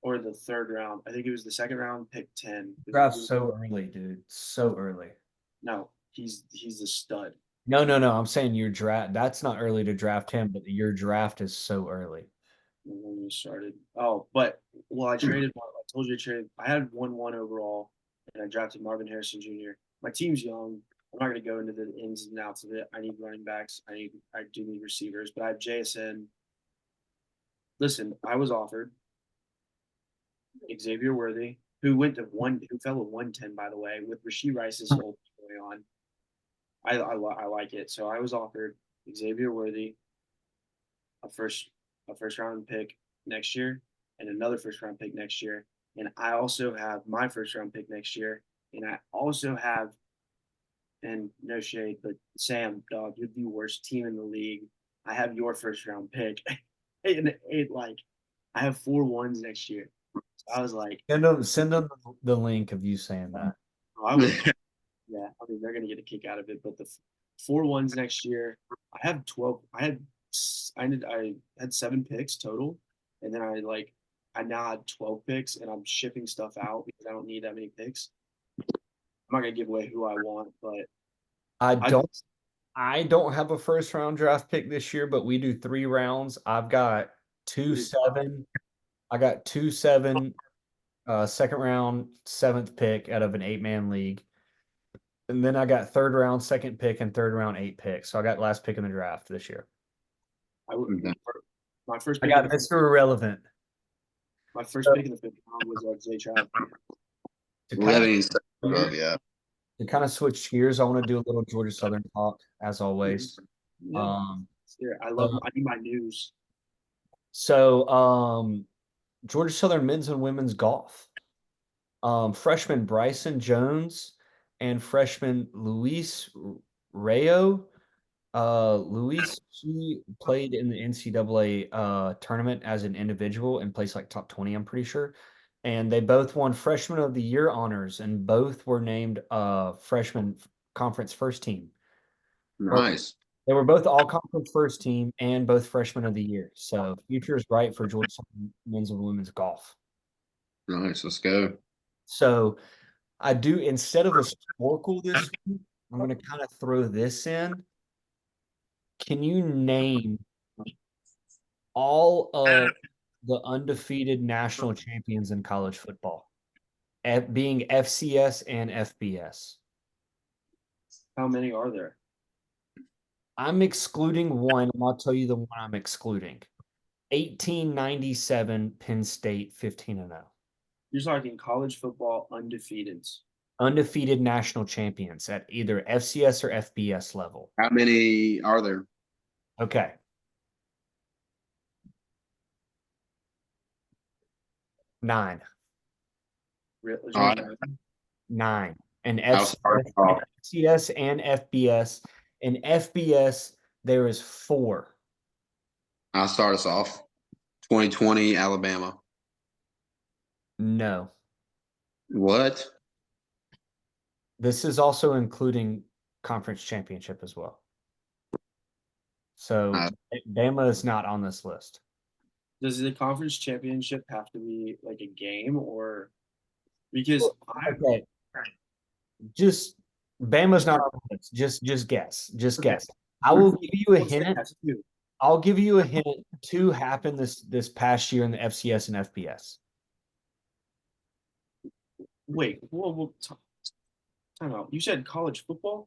or the third round. I think it was the second round, pick 10. Draft so early, dude. So early. No, he's the stud. No, no, no. I'm saying your draft. That's not early to draft him, but your draft is so early. When we started. Oh, but well, I traded. I told you I traded. I had 1-1 overall, and I drafted Marvin Harrison Jr. My team's young. I'm not going to go into the ins and outs of it. I need running backs. I do need receivers, but I have JSN. Listen, I was offered Xavier Worthy, who fell at 110, by the way, with Rasheed Rice's whole going on. I like it. So I was offered Xavier Worthy, a first a first round pick next year, and another first round pick next year. And I also have my first round pick next year, and I also have, and no shade, but Sam, dog, you're the worst team in the league. I have your first round pick, and like I have 4 1s next year. So I was like, Send them the link of you saying that. oh, I would, yeah. I mean, they're gonna get a kick out of it. But the 4 1s next year, I have 12. I had 7 picks total, and then I now had 12 picks, and I'm shipping stuff out because I don't need that many picks. I'm not gonna give away who I want, but I I don't I don't have a first round draft pick this year, but we do 3 rounds. I've got 2-7. I got 2-7. second round, 7th pick out of an 8-man league. And then I got 3rd round, 2nd pick, and 3rd round, 8 picks. So I got last pick in the draft this year. My first I pick in got the Mr. Irrelevant. my first pick in the 5th round was Zay Trout. To kind Living stuff, yeah. of switch gears, I want to do a little Georgia Southern talk, as always. Yeah. Um, Yeah, I need my news. so Georgia Southern men's and women's golf. Freshman Bryson Jones and freshman Luis Rayo. Luis, he played in the NCAA tournament as an individual and placed like top 20, I'm pretty sure. And they both won Freshman of the Year honors, and both were named freshman conference first team. Nice. They were both all conference first team and both freshmen of the year. So future is bright for Georgia Southern men's and women's golf. Nice. Let's go. So I do, instead of a Sporkle this week, I'm going to kind of throw this in. Can you name all of the undefeated national champions in college football, being FCS and FBS? How many are there? I'm excluding one, and I'll tell you the one I'm excluding. 1897 Penn State 15-0. You're talking college football undefeateds. Undefeated national champions at either FCS or FBS level. How many are there? Okay. 9. Really? All right. 9. And I'll start off. FCS and FBS. In FBS, there is 4. I'll start us off. 2020 Alabama. No. What? This is also including conference championship as well. So Bama is not on this list. Does the conference championship have to be like a game or because Okay. Just Bama's not on the list. Just guess. Just guess. I will give you a hint. I'll give you a hint. 2 happened this past year in the FCS and FBS. Wait, whoa, time out. You said college football?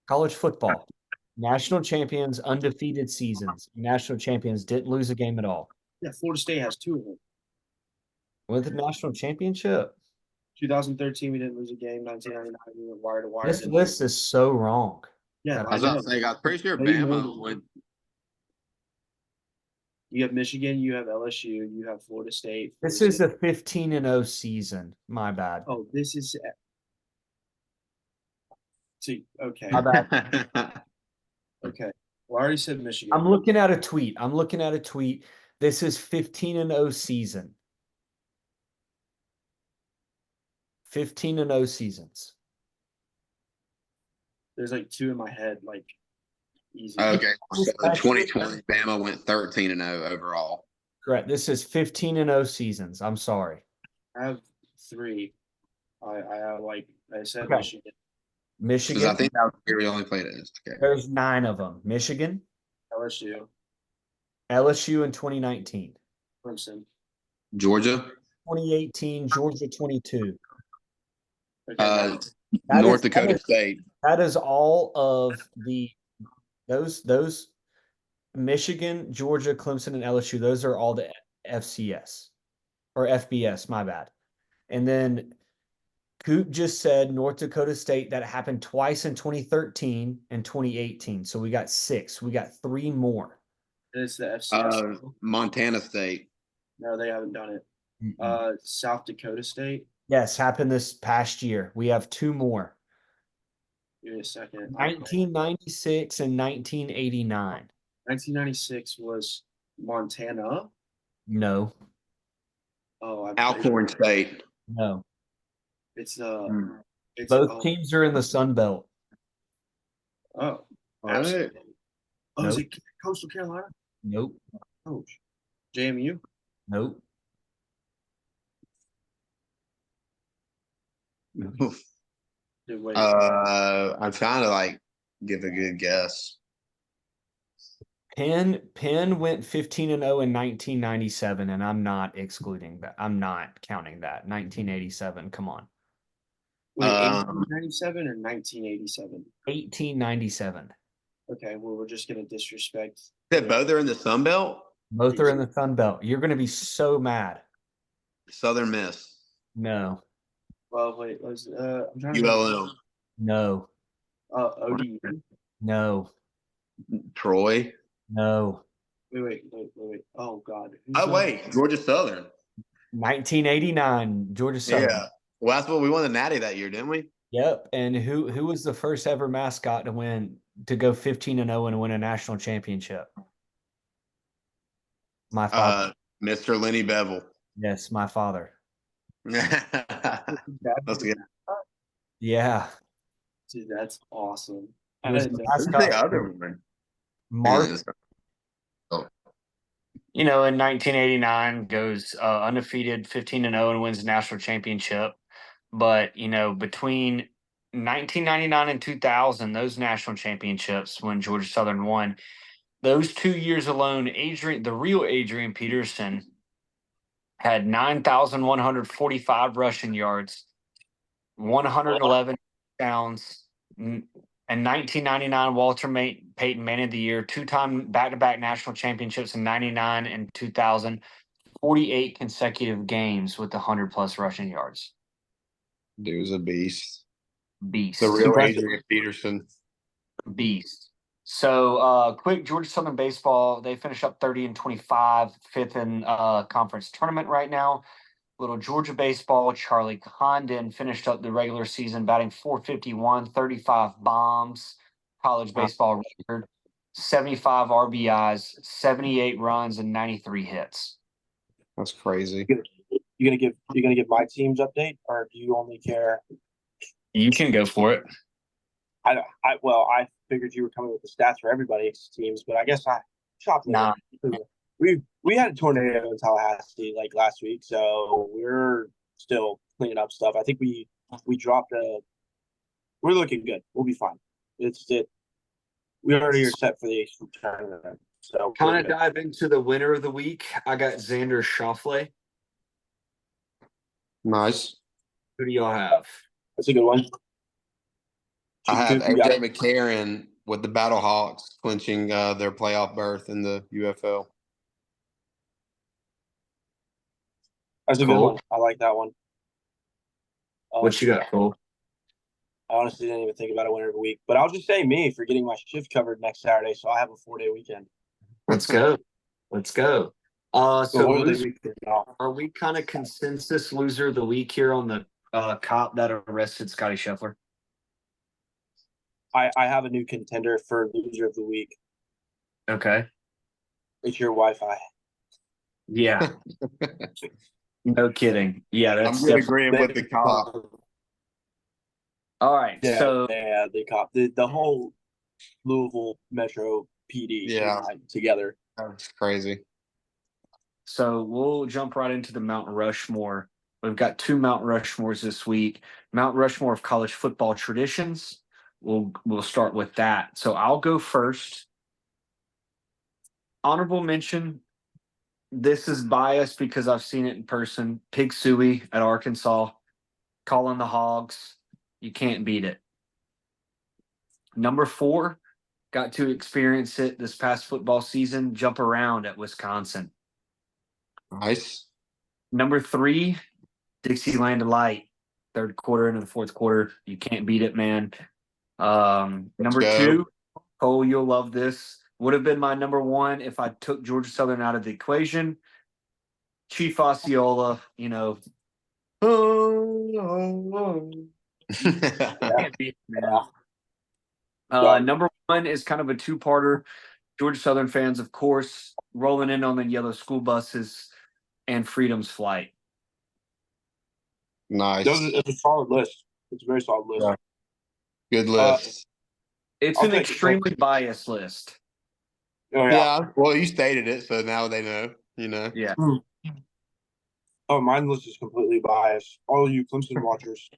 College football. National champions, undefeated seasons. National champions didn't lose a game at all. Yeah, Florida State has 2 of them. With the national championship. 2013, we didn't lose a game. 1999, we went wire to wire. This list is so wrong. Yeah, I was about to say, I'm pretty sure Bama would. You have Michigan, you have LSU, you have Florida State. This is a 15-0 season. My bad. Oh, this is. See, okay. My bad. Okay. Well, I already said Michigan. I'm looking at a tweet. This is 15-0 season. 15-0 seasons. There's like 2 in my head, like easy. Okay. So 2020 Bama went 13-0 overall. Correct. This is 15-0 seasons. I'm sorry. I have 3. I have like I said Okay. Michigan. Because I think that was the year we only played it. Okay. There's 9 of them. Michigan, LSU in 2019. Clemson. Georgia. 2018, Georgia 22. Okay, North Dakota State. That is all of those Michigan, Georgia, Clemson, and LSU. Those are all the FCS or FBS, my bad. And then COOP just said North Dakota State. That happened twice in 2013 and 2018. So we got 6. We got 3 more. It's the FCS. Montana State. No, they haven't done it. South Dakota State. Yes, happened this past year. We have 2 more. Give me a second. 1996 and 1989. 1996 was Montana. No. Oh, Alcorn State. No. It's both teams are in the Sun Belt. Oh, Right. Oh, nope. Is it Coastal Carolina? Nope. Coach. JMU? Nope. I'm trying to like give a good guess. Penn went 15-0 in 1997, and I'm not excluding that. I'm not counting that. 1987. Come on. Wait, Um, 1897 or 1987? 1897. Okay, well, we're just gonna disrespect. that both are in the Sun Belt. Both are in the Sun Belt. You're going to be so mad. Southern Miss. No. Well, wait, I'm trying to remember. ULM. No. ODU. No. Troy. No. Wait. Oh God. Who's Oh the- wait, Georgia Southern. 1989, Georgia Southern. Yeah. Well, that's what we won the Natty that year, didn't we? Yep. And who was the first ever mascot to go 15-0 and win a national championship? My father. Mr. Lenny Bevel. Yes, my father. That's good. Yeah. Dude, that's awesome. It was I the didn't know- Who's mascot. the other one? Mark, Oh, in 1989 goes undefeated 15-0 and wins the national championship. But, between 1999 and 2000, those national championships when Georgia Southern won, those 2 years alone, the real Adrian Peterson had 9,145 rushing yards, 111 touchdowns, and 1999 Walter Payton Man of the Year, two-time back-to-back national championships in 99 and 2000, 48 consecutive games with 100-plus rushing yards. dude was a beast. Beast. The real Adrian Peterson. Beast. So, quick Georgia Southern baseball. They finished up 30-25, fifth in conference tournament right now. Little Georgia baseball. Charlie Condon finished up the regular season batting .451, 35 bombs. College baseball record, 75 RBIs, 78 runs, and 93 hits. That's crazy. You gonna give my team's update, or do you only care? You can go for it. I figured you were coming with the stats for everybody's teams, but I guess I chopped. Nah. We had a tornado in Tallahassee like last week, so we're still cleaning up stuff. I think we dropped we're looking good. We'll be fine. We already are set for the tournament. So Kind of dive into the winner of the week. I got Xander Schauffele. Nice. Who do y'all have? That's a good one. I have AJ McCarron with the Battle Hawks clinching their playoff berth in the UFL. That's a good one. I like that one. What you got, Cole? I honestly didn't even think about a winner of the week, but I'll just say me for getting my shift covered next Saturday, so I have a 4-day weekend. Let's go. So So are we kind of consensus loser of the week here on the cop that arrested Scotty Scheffler? I have a new contender for loser of the week. Okay. It's your Wi-Fi. Yeah. No kidding. Yeah, that's I'm agreeing with the cop. All right. Yeah, So the cop, the whole Louisville Metro PD together. That's crazy. So we'll jump right into the Mount Rushmore. We've got two Mount Rushmores this week. Mount Rushmore of college football traditions. We'll start with that. So I'll go first. Honorable mention. This is biased because I've seen it in person. Pig Suey at Arkansas, calling the Hogs. You can't beat it. Number 4, got to experience it this past football season. Jump around at Wisconsin. Nice. Number 3, Dixieland Delight. Third quarter into the fourth quarter. You can't beat it, man. Number 2, Cole, you'll love this. Would have been my number 1 if I took Georgia Southern out of the equation. Chief Osceola, Can't beat it, man. Number 1 is kind of a two-parter. Georgia Southern fans, of course, rolling in on the yellow school buses and Freedom's Flight. Nice. It's a solid list. It's a very solid list. Yeah. Good list. It's an extremely biased list. Oh, yeah. Well, you stated it, so now they know. Yeah. Oh, mine list is completely biased. All you Clemson watchers,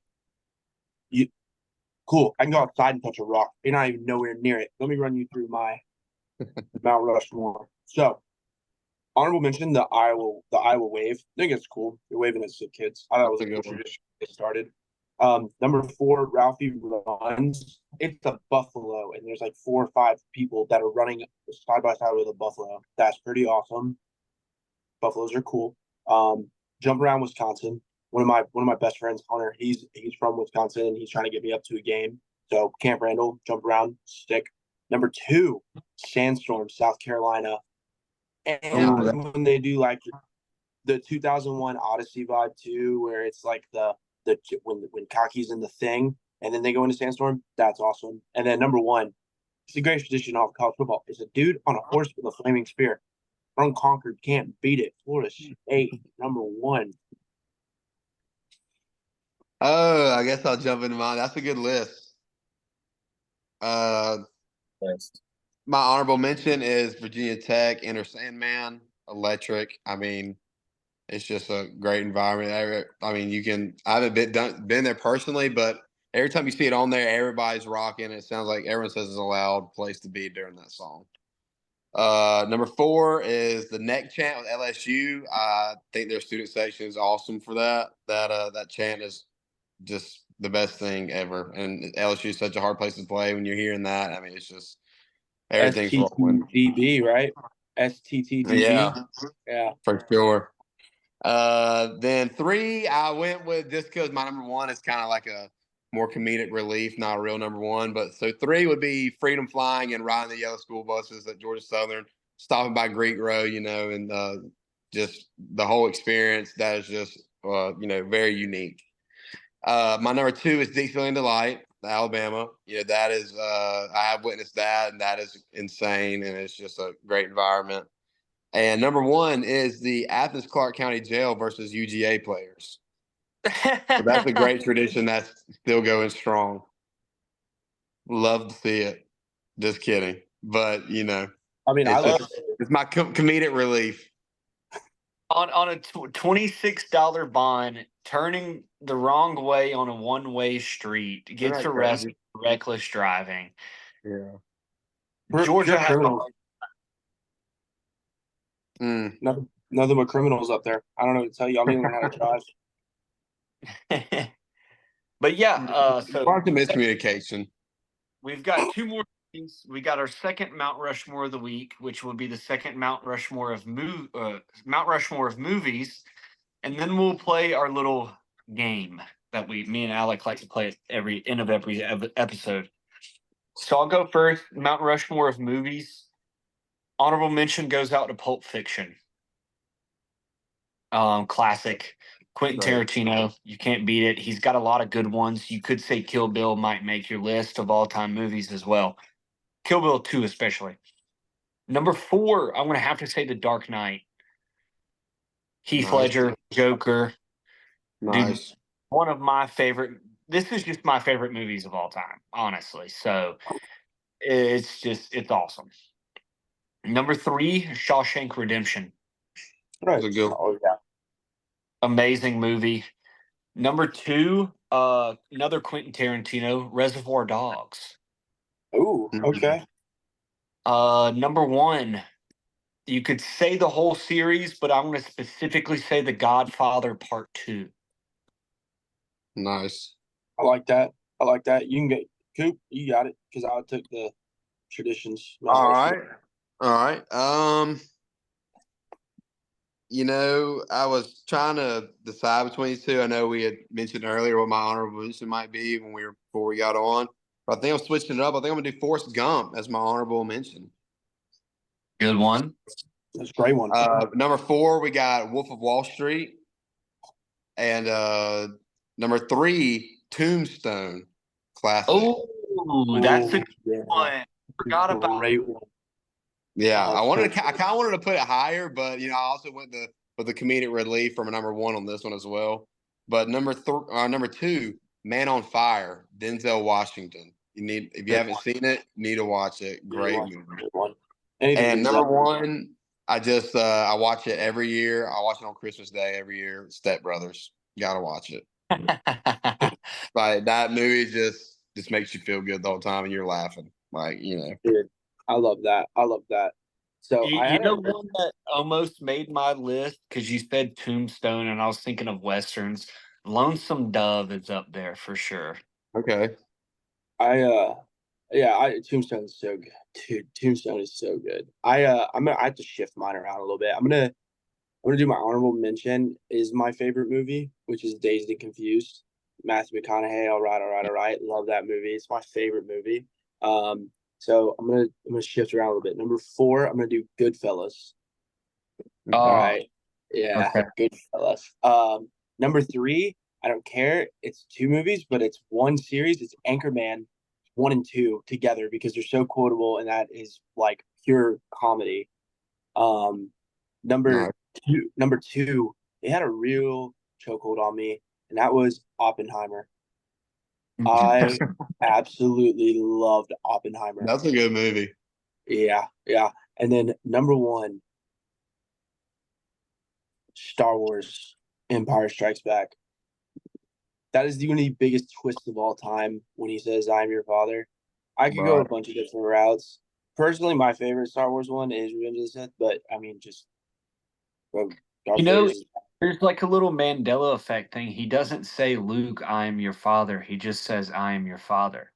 cool. I can go outside and touch a rock. You're not even nowhere near it. Let me run you through my Mount Rushmore. So honorable mention the Iowa wave. I think it's cool. You're waving at sick kids. I thought it was That's a a cool good one. tradition to get started. Number 4, Ralphie runs. It's a buffalo, and there's like 4 or 5 people that are running side by side with a buffalo. That's pretty awesome. Buffaloes are cool. Jump around Wisconsin. One of my best friends, Hunter. He's from Wisconsin, and he's trying to get me up to a game. So Camp Randall, jump around, stick. Number 2, Sandstorm, South Carolina. And Ooh, when they do like the 2001 Odyssey vibe too, where it's like the when Kaki's in the thing, and then they go into Sandstorm. That's awesome. And then number 1, it's the greatest tradition of college football. It's a dude on a horse with a flaming spear. Unconquered, can't beat it. Florida State, number 1. Oh, I guess I'll jump into mine. That's a good list. Uh, best. my honorable mention is Virginia Tech, Enter Sandman, electric. I mean, it's just a great environment. I mean, I haven't been there personally, but every time you see it on there, everybody's rocking. It sounds like everyone says it's a loud place to be during that song. Number 4 is the neck chant with LSU. I think their student section is awesome for that. That chant is just the best thing ever. And LSU is such a hard place to play when you're hearing that. I mean, it's just everything's rolling. STTDB, right? STTDB. Yeah, Yeah. for sure. Then 3, I went with just because my number 1 is kind of like a more comedic relief, not a real number 1. But so 3 would be Freedom Flying and riding the yellow school buses at Georgia Southern, stopping by Greek Road, and just the whole experience. That is just very unique. My number 2 is Dixieland Delight, Alabama. That is I have witnessed that, and that is insane, and it's just a great environment. And number 1 is the Athens Clarke County Jail versus UGA players. So that's a great tradition that's still going strong. Love to see it. Just kidding, but I mean, I love it's my comedic relief. On a $26 bond, turning the wrong way on a one-way street gets Isn't that arrested crazy? for reckless driving. Yeah. Georgia pure has criminals. Nothing but criminals up there. I don't know what to tell you. I don't even know how to drive. But yeah, so Lots of miscommunication. we've got 2 more things. We got our second Mount Rushmore of the week, which will be the second Mount Rushmore of movies, and then we'll play our little game that me and Alec like to play at every end of every episode. So I'll go first. Mount Rushmore of movies. Honorable mention goes out to Pulp Fiction. Classic. Quentin Tarantino, you can't beat it. He's got a lot of good ones. You could say Kill Bill might make your list of all-time movies as well. Kill Bill 2 especially. Number 4, I'm going to have to say The Dark Knight. Heath Ledger, Joker. Nice. Dude, one of my favorite. This is just my favorite movies of all time, honestly. So it's awesome. Number 3, Shawshank Redemption. Right. That's a good. Oh yeah. Amazing movie. Number 2, another Quentin Tarantino, Reservoir Dogs. Ooh. Okay. Number 1, you could say the whole series, but I'm going to specifically say The Godfather Part 2. Nice. I like that. You can get Coop. You got it because I took the traditions. All right. I was trying to decide between these 2. I know we had mentioned earlier what my honorable mention might be before we got on. But I think I'm switching it up. I think I'm gonna do Forrest Gump as my honorable mention. Good one. That's a great one. Number 4, we got Wolf of Wall Street. And number 3, Tombstone. Classic. Oh, that's a good one. Forgot about great one. Yeah, I kind of wanted to put it higher, but I also went with the comedic relief from a number 1 on this one as well. But number 2, Man on Fire, Denzel Washington. If you haven't seen it, you need to watch it. Great movie. And number 1, I watch it every year. I watch it on Christmas Day every year. Step Brothers, gotta watch it. Like that movie just makes you feel good the whole time, and you're laughing. I love that. I love that. So I You had a know one that almost made my list because you said Tombstone, and I was thinking of westerns. Lonesome Dove is up there for sure. Okay. I yeah, I Tombstone is so good. Dude, Tombstone is so good. I have to shift mine around a little bit. I'm gonna do my honorable mention is my favorite movie, which is Dazed and Confused. Matthew McConaughey, all right, all right, all right. Love that movie. It's my favorite movie. So I'm gonna shift around a little bit. Number four, I'm gonna do Goodfellas. All Oh, right. Yeah, okay. Goodfellas. Number three, I don't care. It's two movies, but it's one series. It's Anchorman 1 and 2 together because they're so quotable, and that is like pure comedy. Um, No. number two, they had a real chokehold on me, and that was Oppenheimer. I absolutely loved Oppenheimer. That's a good movie. Yeah, yeah. And then number one, Star Wars Empire Strikes Back. That is one of the biggest twists of all time when he says, "I'm your father." I could go a Right. bunch of different routes. Personally, my favorite Star Wars one is Revenge of the Sith, but I mean, just Darth You know, Vader's. there's like a little Mandela effect thing. He doesn't say, Luke, I am your father. He just says, I am your father.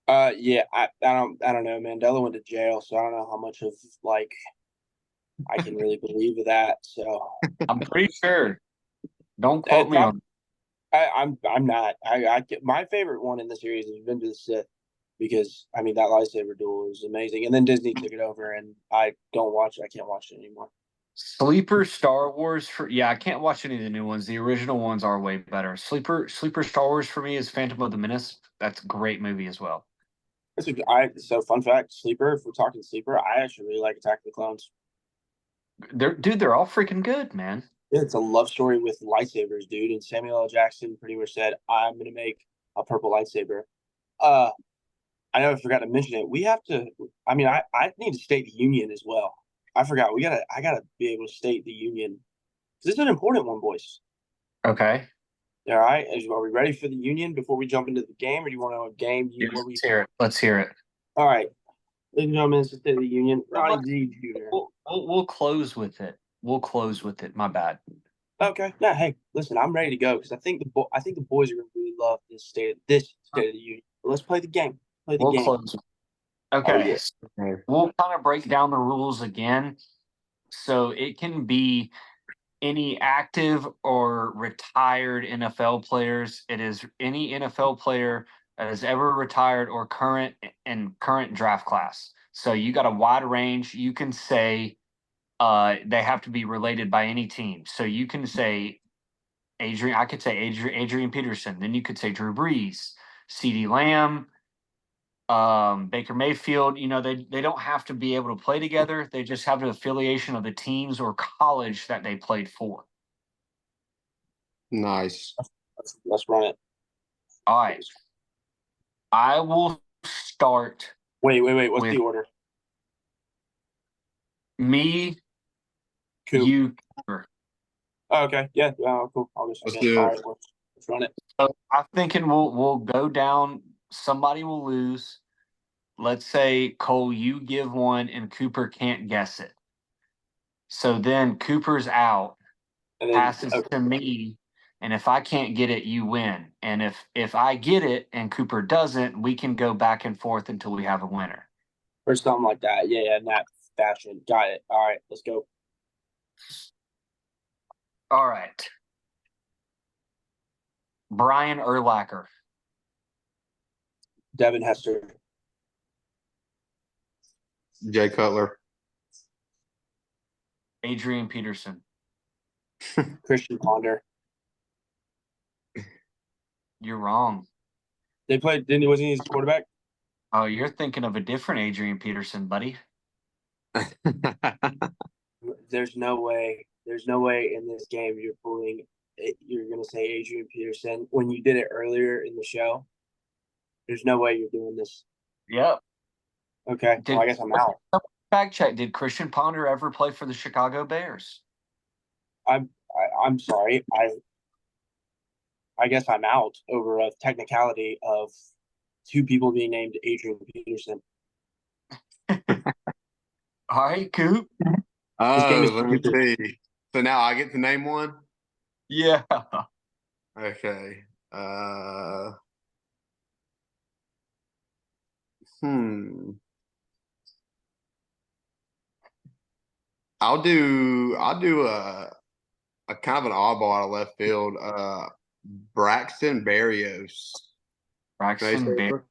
Yeah, I don't know. Mandela went to jail, so I don't know how much of like I can really believe of that. So I'm pretty sure. Don't quote it's me not. on. I'm not. My favorite one in the series is Revenge of the Sith because I mean that lightsaber duel is amazing, and then Disney took it over, and I don't watch. I can't watch it anymore. Sleeper Star Wars for yeah, I can't watch any of the new ones. The original ones are way better. Sleeper Star Wars for me is Phantom of the Menace. That's a great movie as well. So fun fact, sleeper. If we're talking sleeper, I actually really like Attack of the Clones. They're all freaking good, man. Yeah, it's a love story with lightsabers, dude. And Samuel L. Jackson pretty much said, "I'm gonna make a purple lightsaber." Uh, I know I forgot to mention it. We have to. I mean, I need to state the union as well. I forgot. I gotta be able to state the union. This is an important one, boys. Okay. All right. Are we ready for the union before we jump into the game, or do you want to know a game? Yeah, What we? let's hear it. Let's hear it. All right, ladies and gentlemen, it's the State of the Union. You know Ronnie what? Z Jr. We'll close with it. We'll close with it. My bad. Okay. Yeah. Hey, listen, I'm ready to go because I think the boys are gonna really love this State of the Union. But let's play the game. Play the We'll game. close. Oh Okay. yeah. Okay. We'll kind of break down the rules again. So it can be any active or retired NFL players. It is any NFL player that has ever retired or current draft class. So you got a wide range. You can say they have to be related by any team. So you can say Adrian. I could say Adrian Peterson. Then you could say Drew Brees, C.D. Lamb, Baker Mayfield. You know, they don't have to be able to play together. They just have an affiliation of the teams or college that they played for. Nice. Let's run it. All right. I will start Wait. What's the with order? me, Coop. you. Oh, okay. Yeah. Cool. I'll just Let's second. do All it. right. Let's run it. So I'm thinking we'll go down. Somebody will lose. Let's say Cole, you give one, and Cooper can't guess it. So then Cooper's out, And then passes okay, to me, and if I can't get it, you win. And if I get it and Cooper doesn't, we can go back and forth until we have a winner. or something like that. Yeah. In that fashion. Got it. All right. Let's go. All right. Brian Urlacher, Devin Hester. Jay Cutler. Adrian Peterson. Christian Ponder. You're wrong. They played. Didn't he? Wasn't he his quarterback? Oh, you're thinking of a different Adrian Peterson, buddy. There's no way. There's no way in this game you're pulling. You're gonna say Adrian Peterson when you did it earlier in the show. There's no way you're doing this. Yep. Okay. Well, Did I guess I'm out. fact check? Did Christian Ponder ever play for the Chicago Bears? I'm sorry. I guess I'm out over a technicality of 2 people being named Adrian Peterson. All right, Coop. This game is Let me stupid. see. So now I get to name one? Yeah. Okay. Hmm. I'll do a kind of an oddball out of left field. Braxton Berrios. Braxton Bear.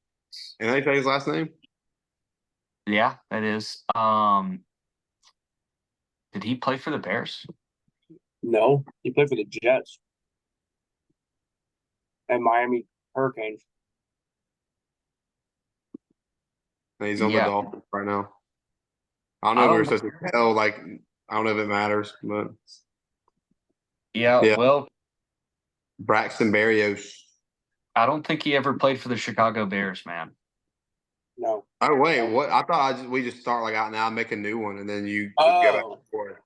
And how you say his last name? Yeah, that is. Did he play for the Bears? No, he played for the Jets and Miami Hurricanes. And he's on the Yeah. Dolphins right now. I don't know I if we were don't. supposed to tell. Like, I don't know if it matters, but Yeah. yeah, Well, Braxton Berrios. I don't think he ever played for the Chicago Bears, man. No. Oh wait, what? I thought we just start like out now, make a new one, and then you would go back Oh, and forth.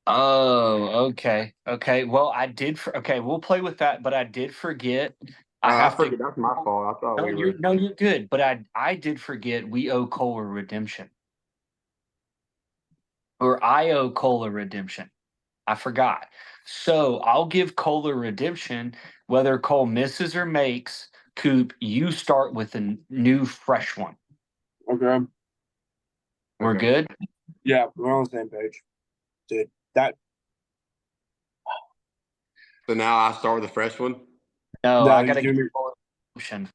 Oh, okay. Okay. Well, okay, we'll play with that, but I did forget. I I have to. forget. That's my fault. I thought No, we were. you're good. But I did forget we owe Cole a redemption. Or I owe Cole a redemption. I forgot. So I'll give Cole a redemption, whether Cole misses or makes. Coop, you start with a new fresh one. okay. We're Okay. good? Yeah, we're on the same page. Dude, that So now I start with the fresh one. No, no, I you gotta give do. Cole a redemption.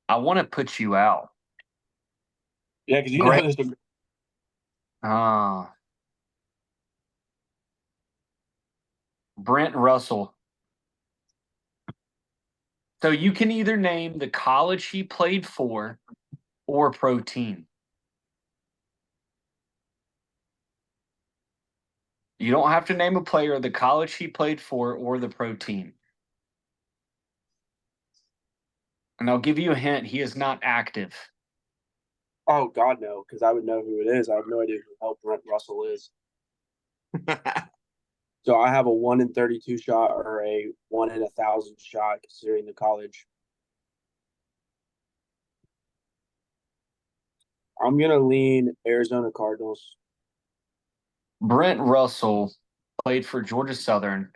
I want to put you out. Yeah, because you Great. know this. Brent Russell. So you can either name the college he played for or pro team. You don't have to name a player, the college he played for or the pro team. And I'll give you a hint, he is not active. Oh God, no, because I would know who it is. I have no idea who the hell Brent Russell is. So I have a 1 in 32 shot or a 1 in 1,000 shot, considering the college. I'm gonna lean Arizona Cardinals. Brent Russell played for Georgia Southern.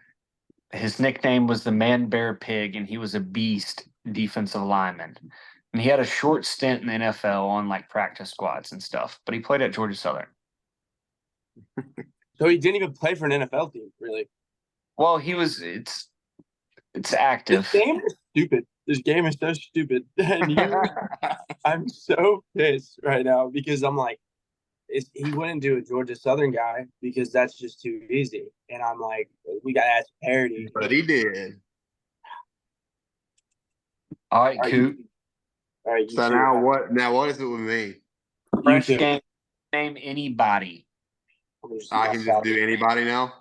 His nickname was the Man Bear Pig, and he was a beast defensive lineman. And he had a short stint in the NFL on like practice squads and stuff, but he played at Georgia Southern. So he didn't even play for an NFL team, really. Well, it's This active. game is stupid. This game is so stupid. And I'm so pissed right now because I'm like, he wouldn't do a Georgia Southern guy because that's just too easy. And I'm like, we got to add parity. But he did. All right, All right, Coop. all right, you So too. now what? Now what is it with me? You Fresh too. game. Name anybody. I can just do anybody now.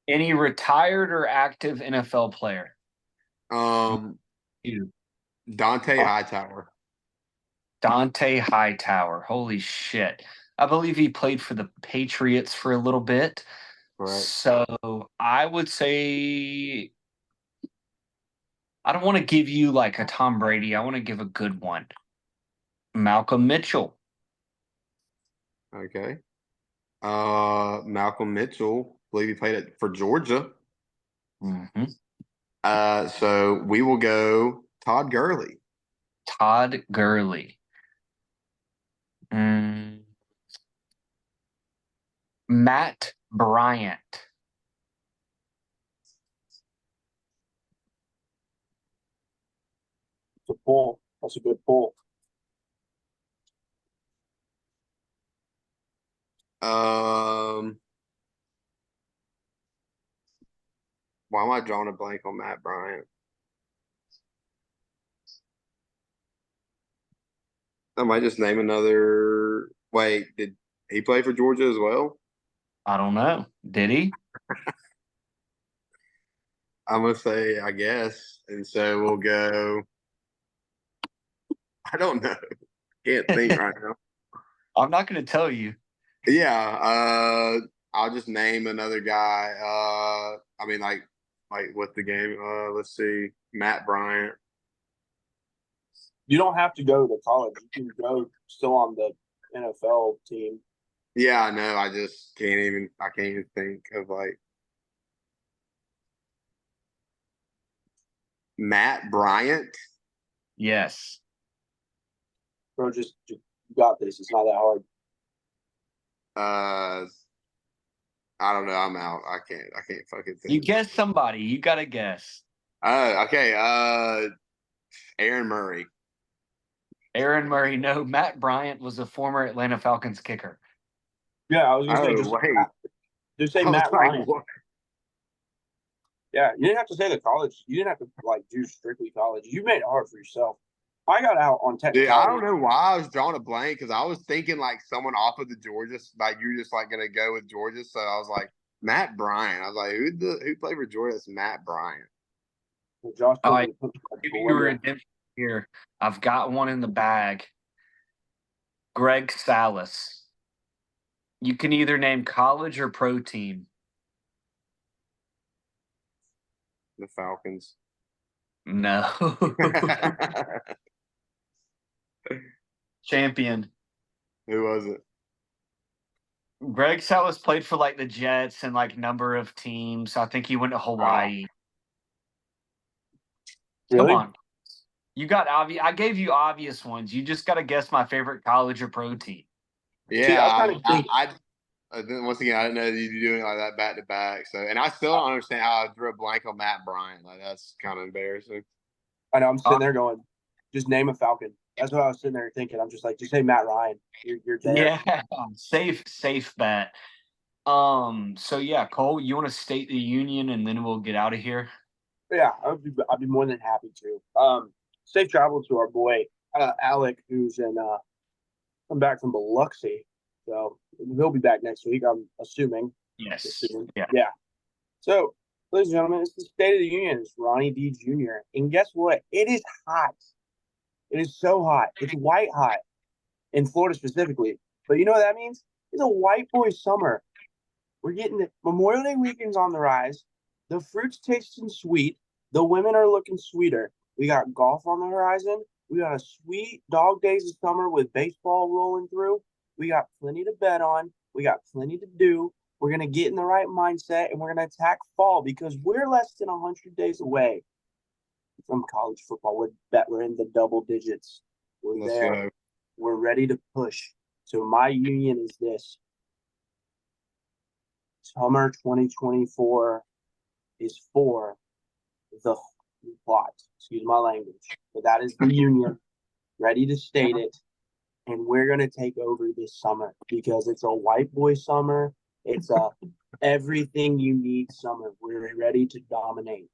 Any retired or active NFL player. You. Dante Hightower. Dante Hightower. Holy shit. I believe he played for the Patriots for a little bit. Right. So I would say I don't want to give you like a Tom Brady. I want to give a good one. Malcolm Mitchell. Okay. Malcolm Mitchell. I believe he played it for Georgia. Mm-hmm. So we will go Todd Gurley. Todd Gurley. Matt Bryant. It's a pull. That's a good pull. Why am I drawing a blank on Matt Bryant? I might just name another. Wait, did he play for Georgia as well? I don't know. Did he? I'm gonna say I guess, and so we'll go. I don't know. Can't think right now. I'm not going to tell you. Yeah, I'll just name another guy. I mean, like with the game. Let's see, Matt Bryant. You don't have to go to college. You can go still on the NFL team. Yeah, I know. I just can't even. I can't even think of like Matt Bryant. Yes. Bro, just you got this. It's not that hard. I don't know. I'm out. I can't. I can't fucking You think. guess somebody. You got to guess. Okay. Aaron Murray. Aaron Murray. No, Matt Bryant was a former Atlanta Falcons kicker. Yeah, I was gonna say Oh wait. just say I was Matt like, Ryan. what? Yeah, you didn't have to say the college. You didn't have to like do strictly college. You made it hard for yourself. I got out on Dude, I don't technicality. know why I was drawing a blank because I was thinking like someone off of the Georgia, like you're just like gonna go with Georgia. So I was like Matt Bryant. I was like, who played for Georgia? That's Matt Bryant. Josh All told right. me to put my Give me boy your in. redemption here. I've got one in the bag. Greg Salas. You can either name college or pro team. The Falcons. No. Champion. Who was it? Greg Salas played for like the Jets and like number of teams. I think he went to Hawaii. Really? Come on. You got obvious. I gave you obvious ones. You just got to guess my favorite college or pro team. Yeah, I was trying to think. once again, I didn't know that you'd be doing like that back to back. So, and I still don't understand how I drew a blank on Matt Bryant. Like that's kind of embarrassing. I know I'm sitting there going, just name a Falcon. That's what I was sitting there thinking. I'm just like, just say Matt Ryan. You're there. Yeah, safe bet. So yeah, Cole, you want to state the union and then we'll get out of here? Yeah, I'd be more than happy to. Safe travel to our boy Alec, who's in come back from Biloxi, so he'll be back next week. I'm assuming. Yes. Yeah. Yeah. So, ladies and gentlemen, it's the State of the Union. It's Ronnie D. Jr. And guess what? It is hot. It is so hot. It's white hot in Florida specifically. But you know what that means? It's a white boy summer. We're getting the Memorial Day weekends on the rise. The fruit's tasting sweet. The women are looking sweeter. We got golf on the horizon. We got a sweet dog days of summer with baseball rolling through. We got plenty to bet on. We got plenty to do. We're going to get in the right mindset and we're going to attack fall because we're less than 100 days away from college football. We're in the double digits. We're Let's there. go. We're ready to push. So my union is this. Summer 2024 is for the plot. Excuse my language. But that is the union. Ready to state it. And we're going to take over this summer because it's a white boy summer. It's a everything you need summer. We're ready to dominate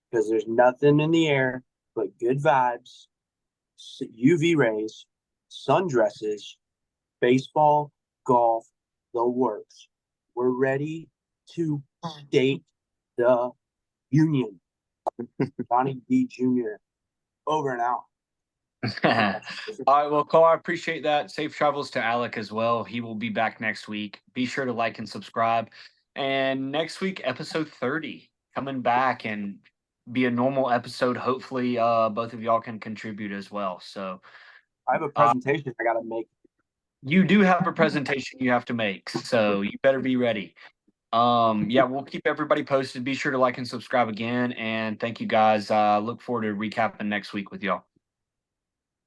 because there's nothing in the air but good vibes, UV rays, sundresses, baseball, golf, the works. We're ready to state the union. Johnny D. Jr. Over and out. All right, well, Cole, I appreciate that. Safe travels to Alec as well. He will be back next week. Be sure to like and subscribe. And next week, episode 30, coming back and be a normal episode. Hopefully, both of y'all can contribute as well. So I have a presentation I got to make. You do have a presentation you have to make, so you better be ready. Yeah, we'll keep everybody posted. Be sure to like and subscribe again. And thank you guys. Look forward to recapping next week with y'all.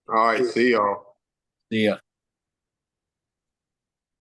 All right, see y'all. See ya.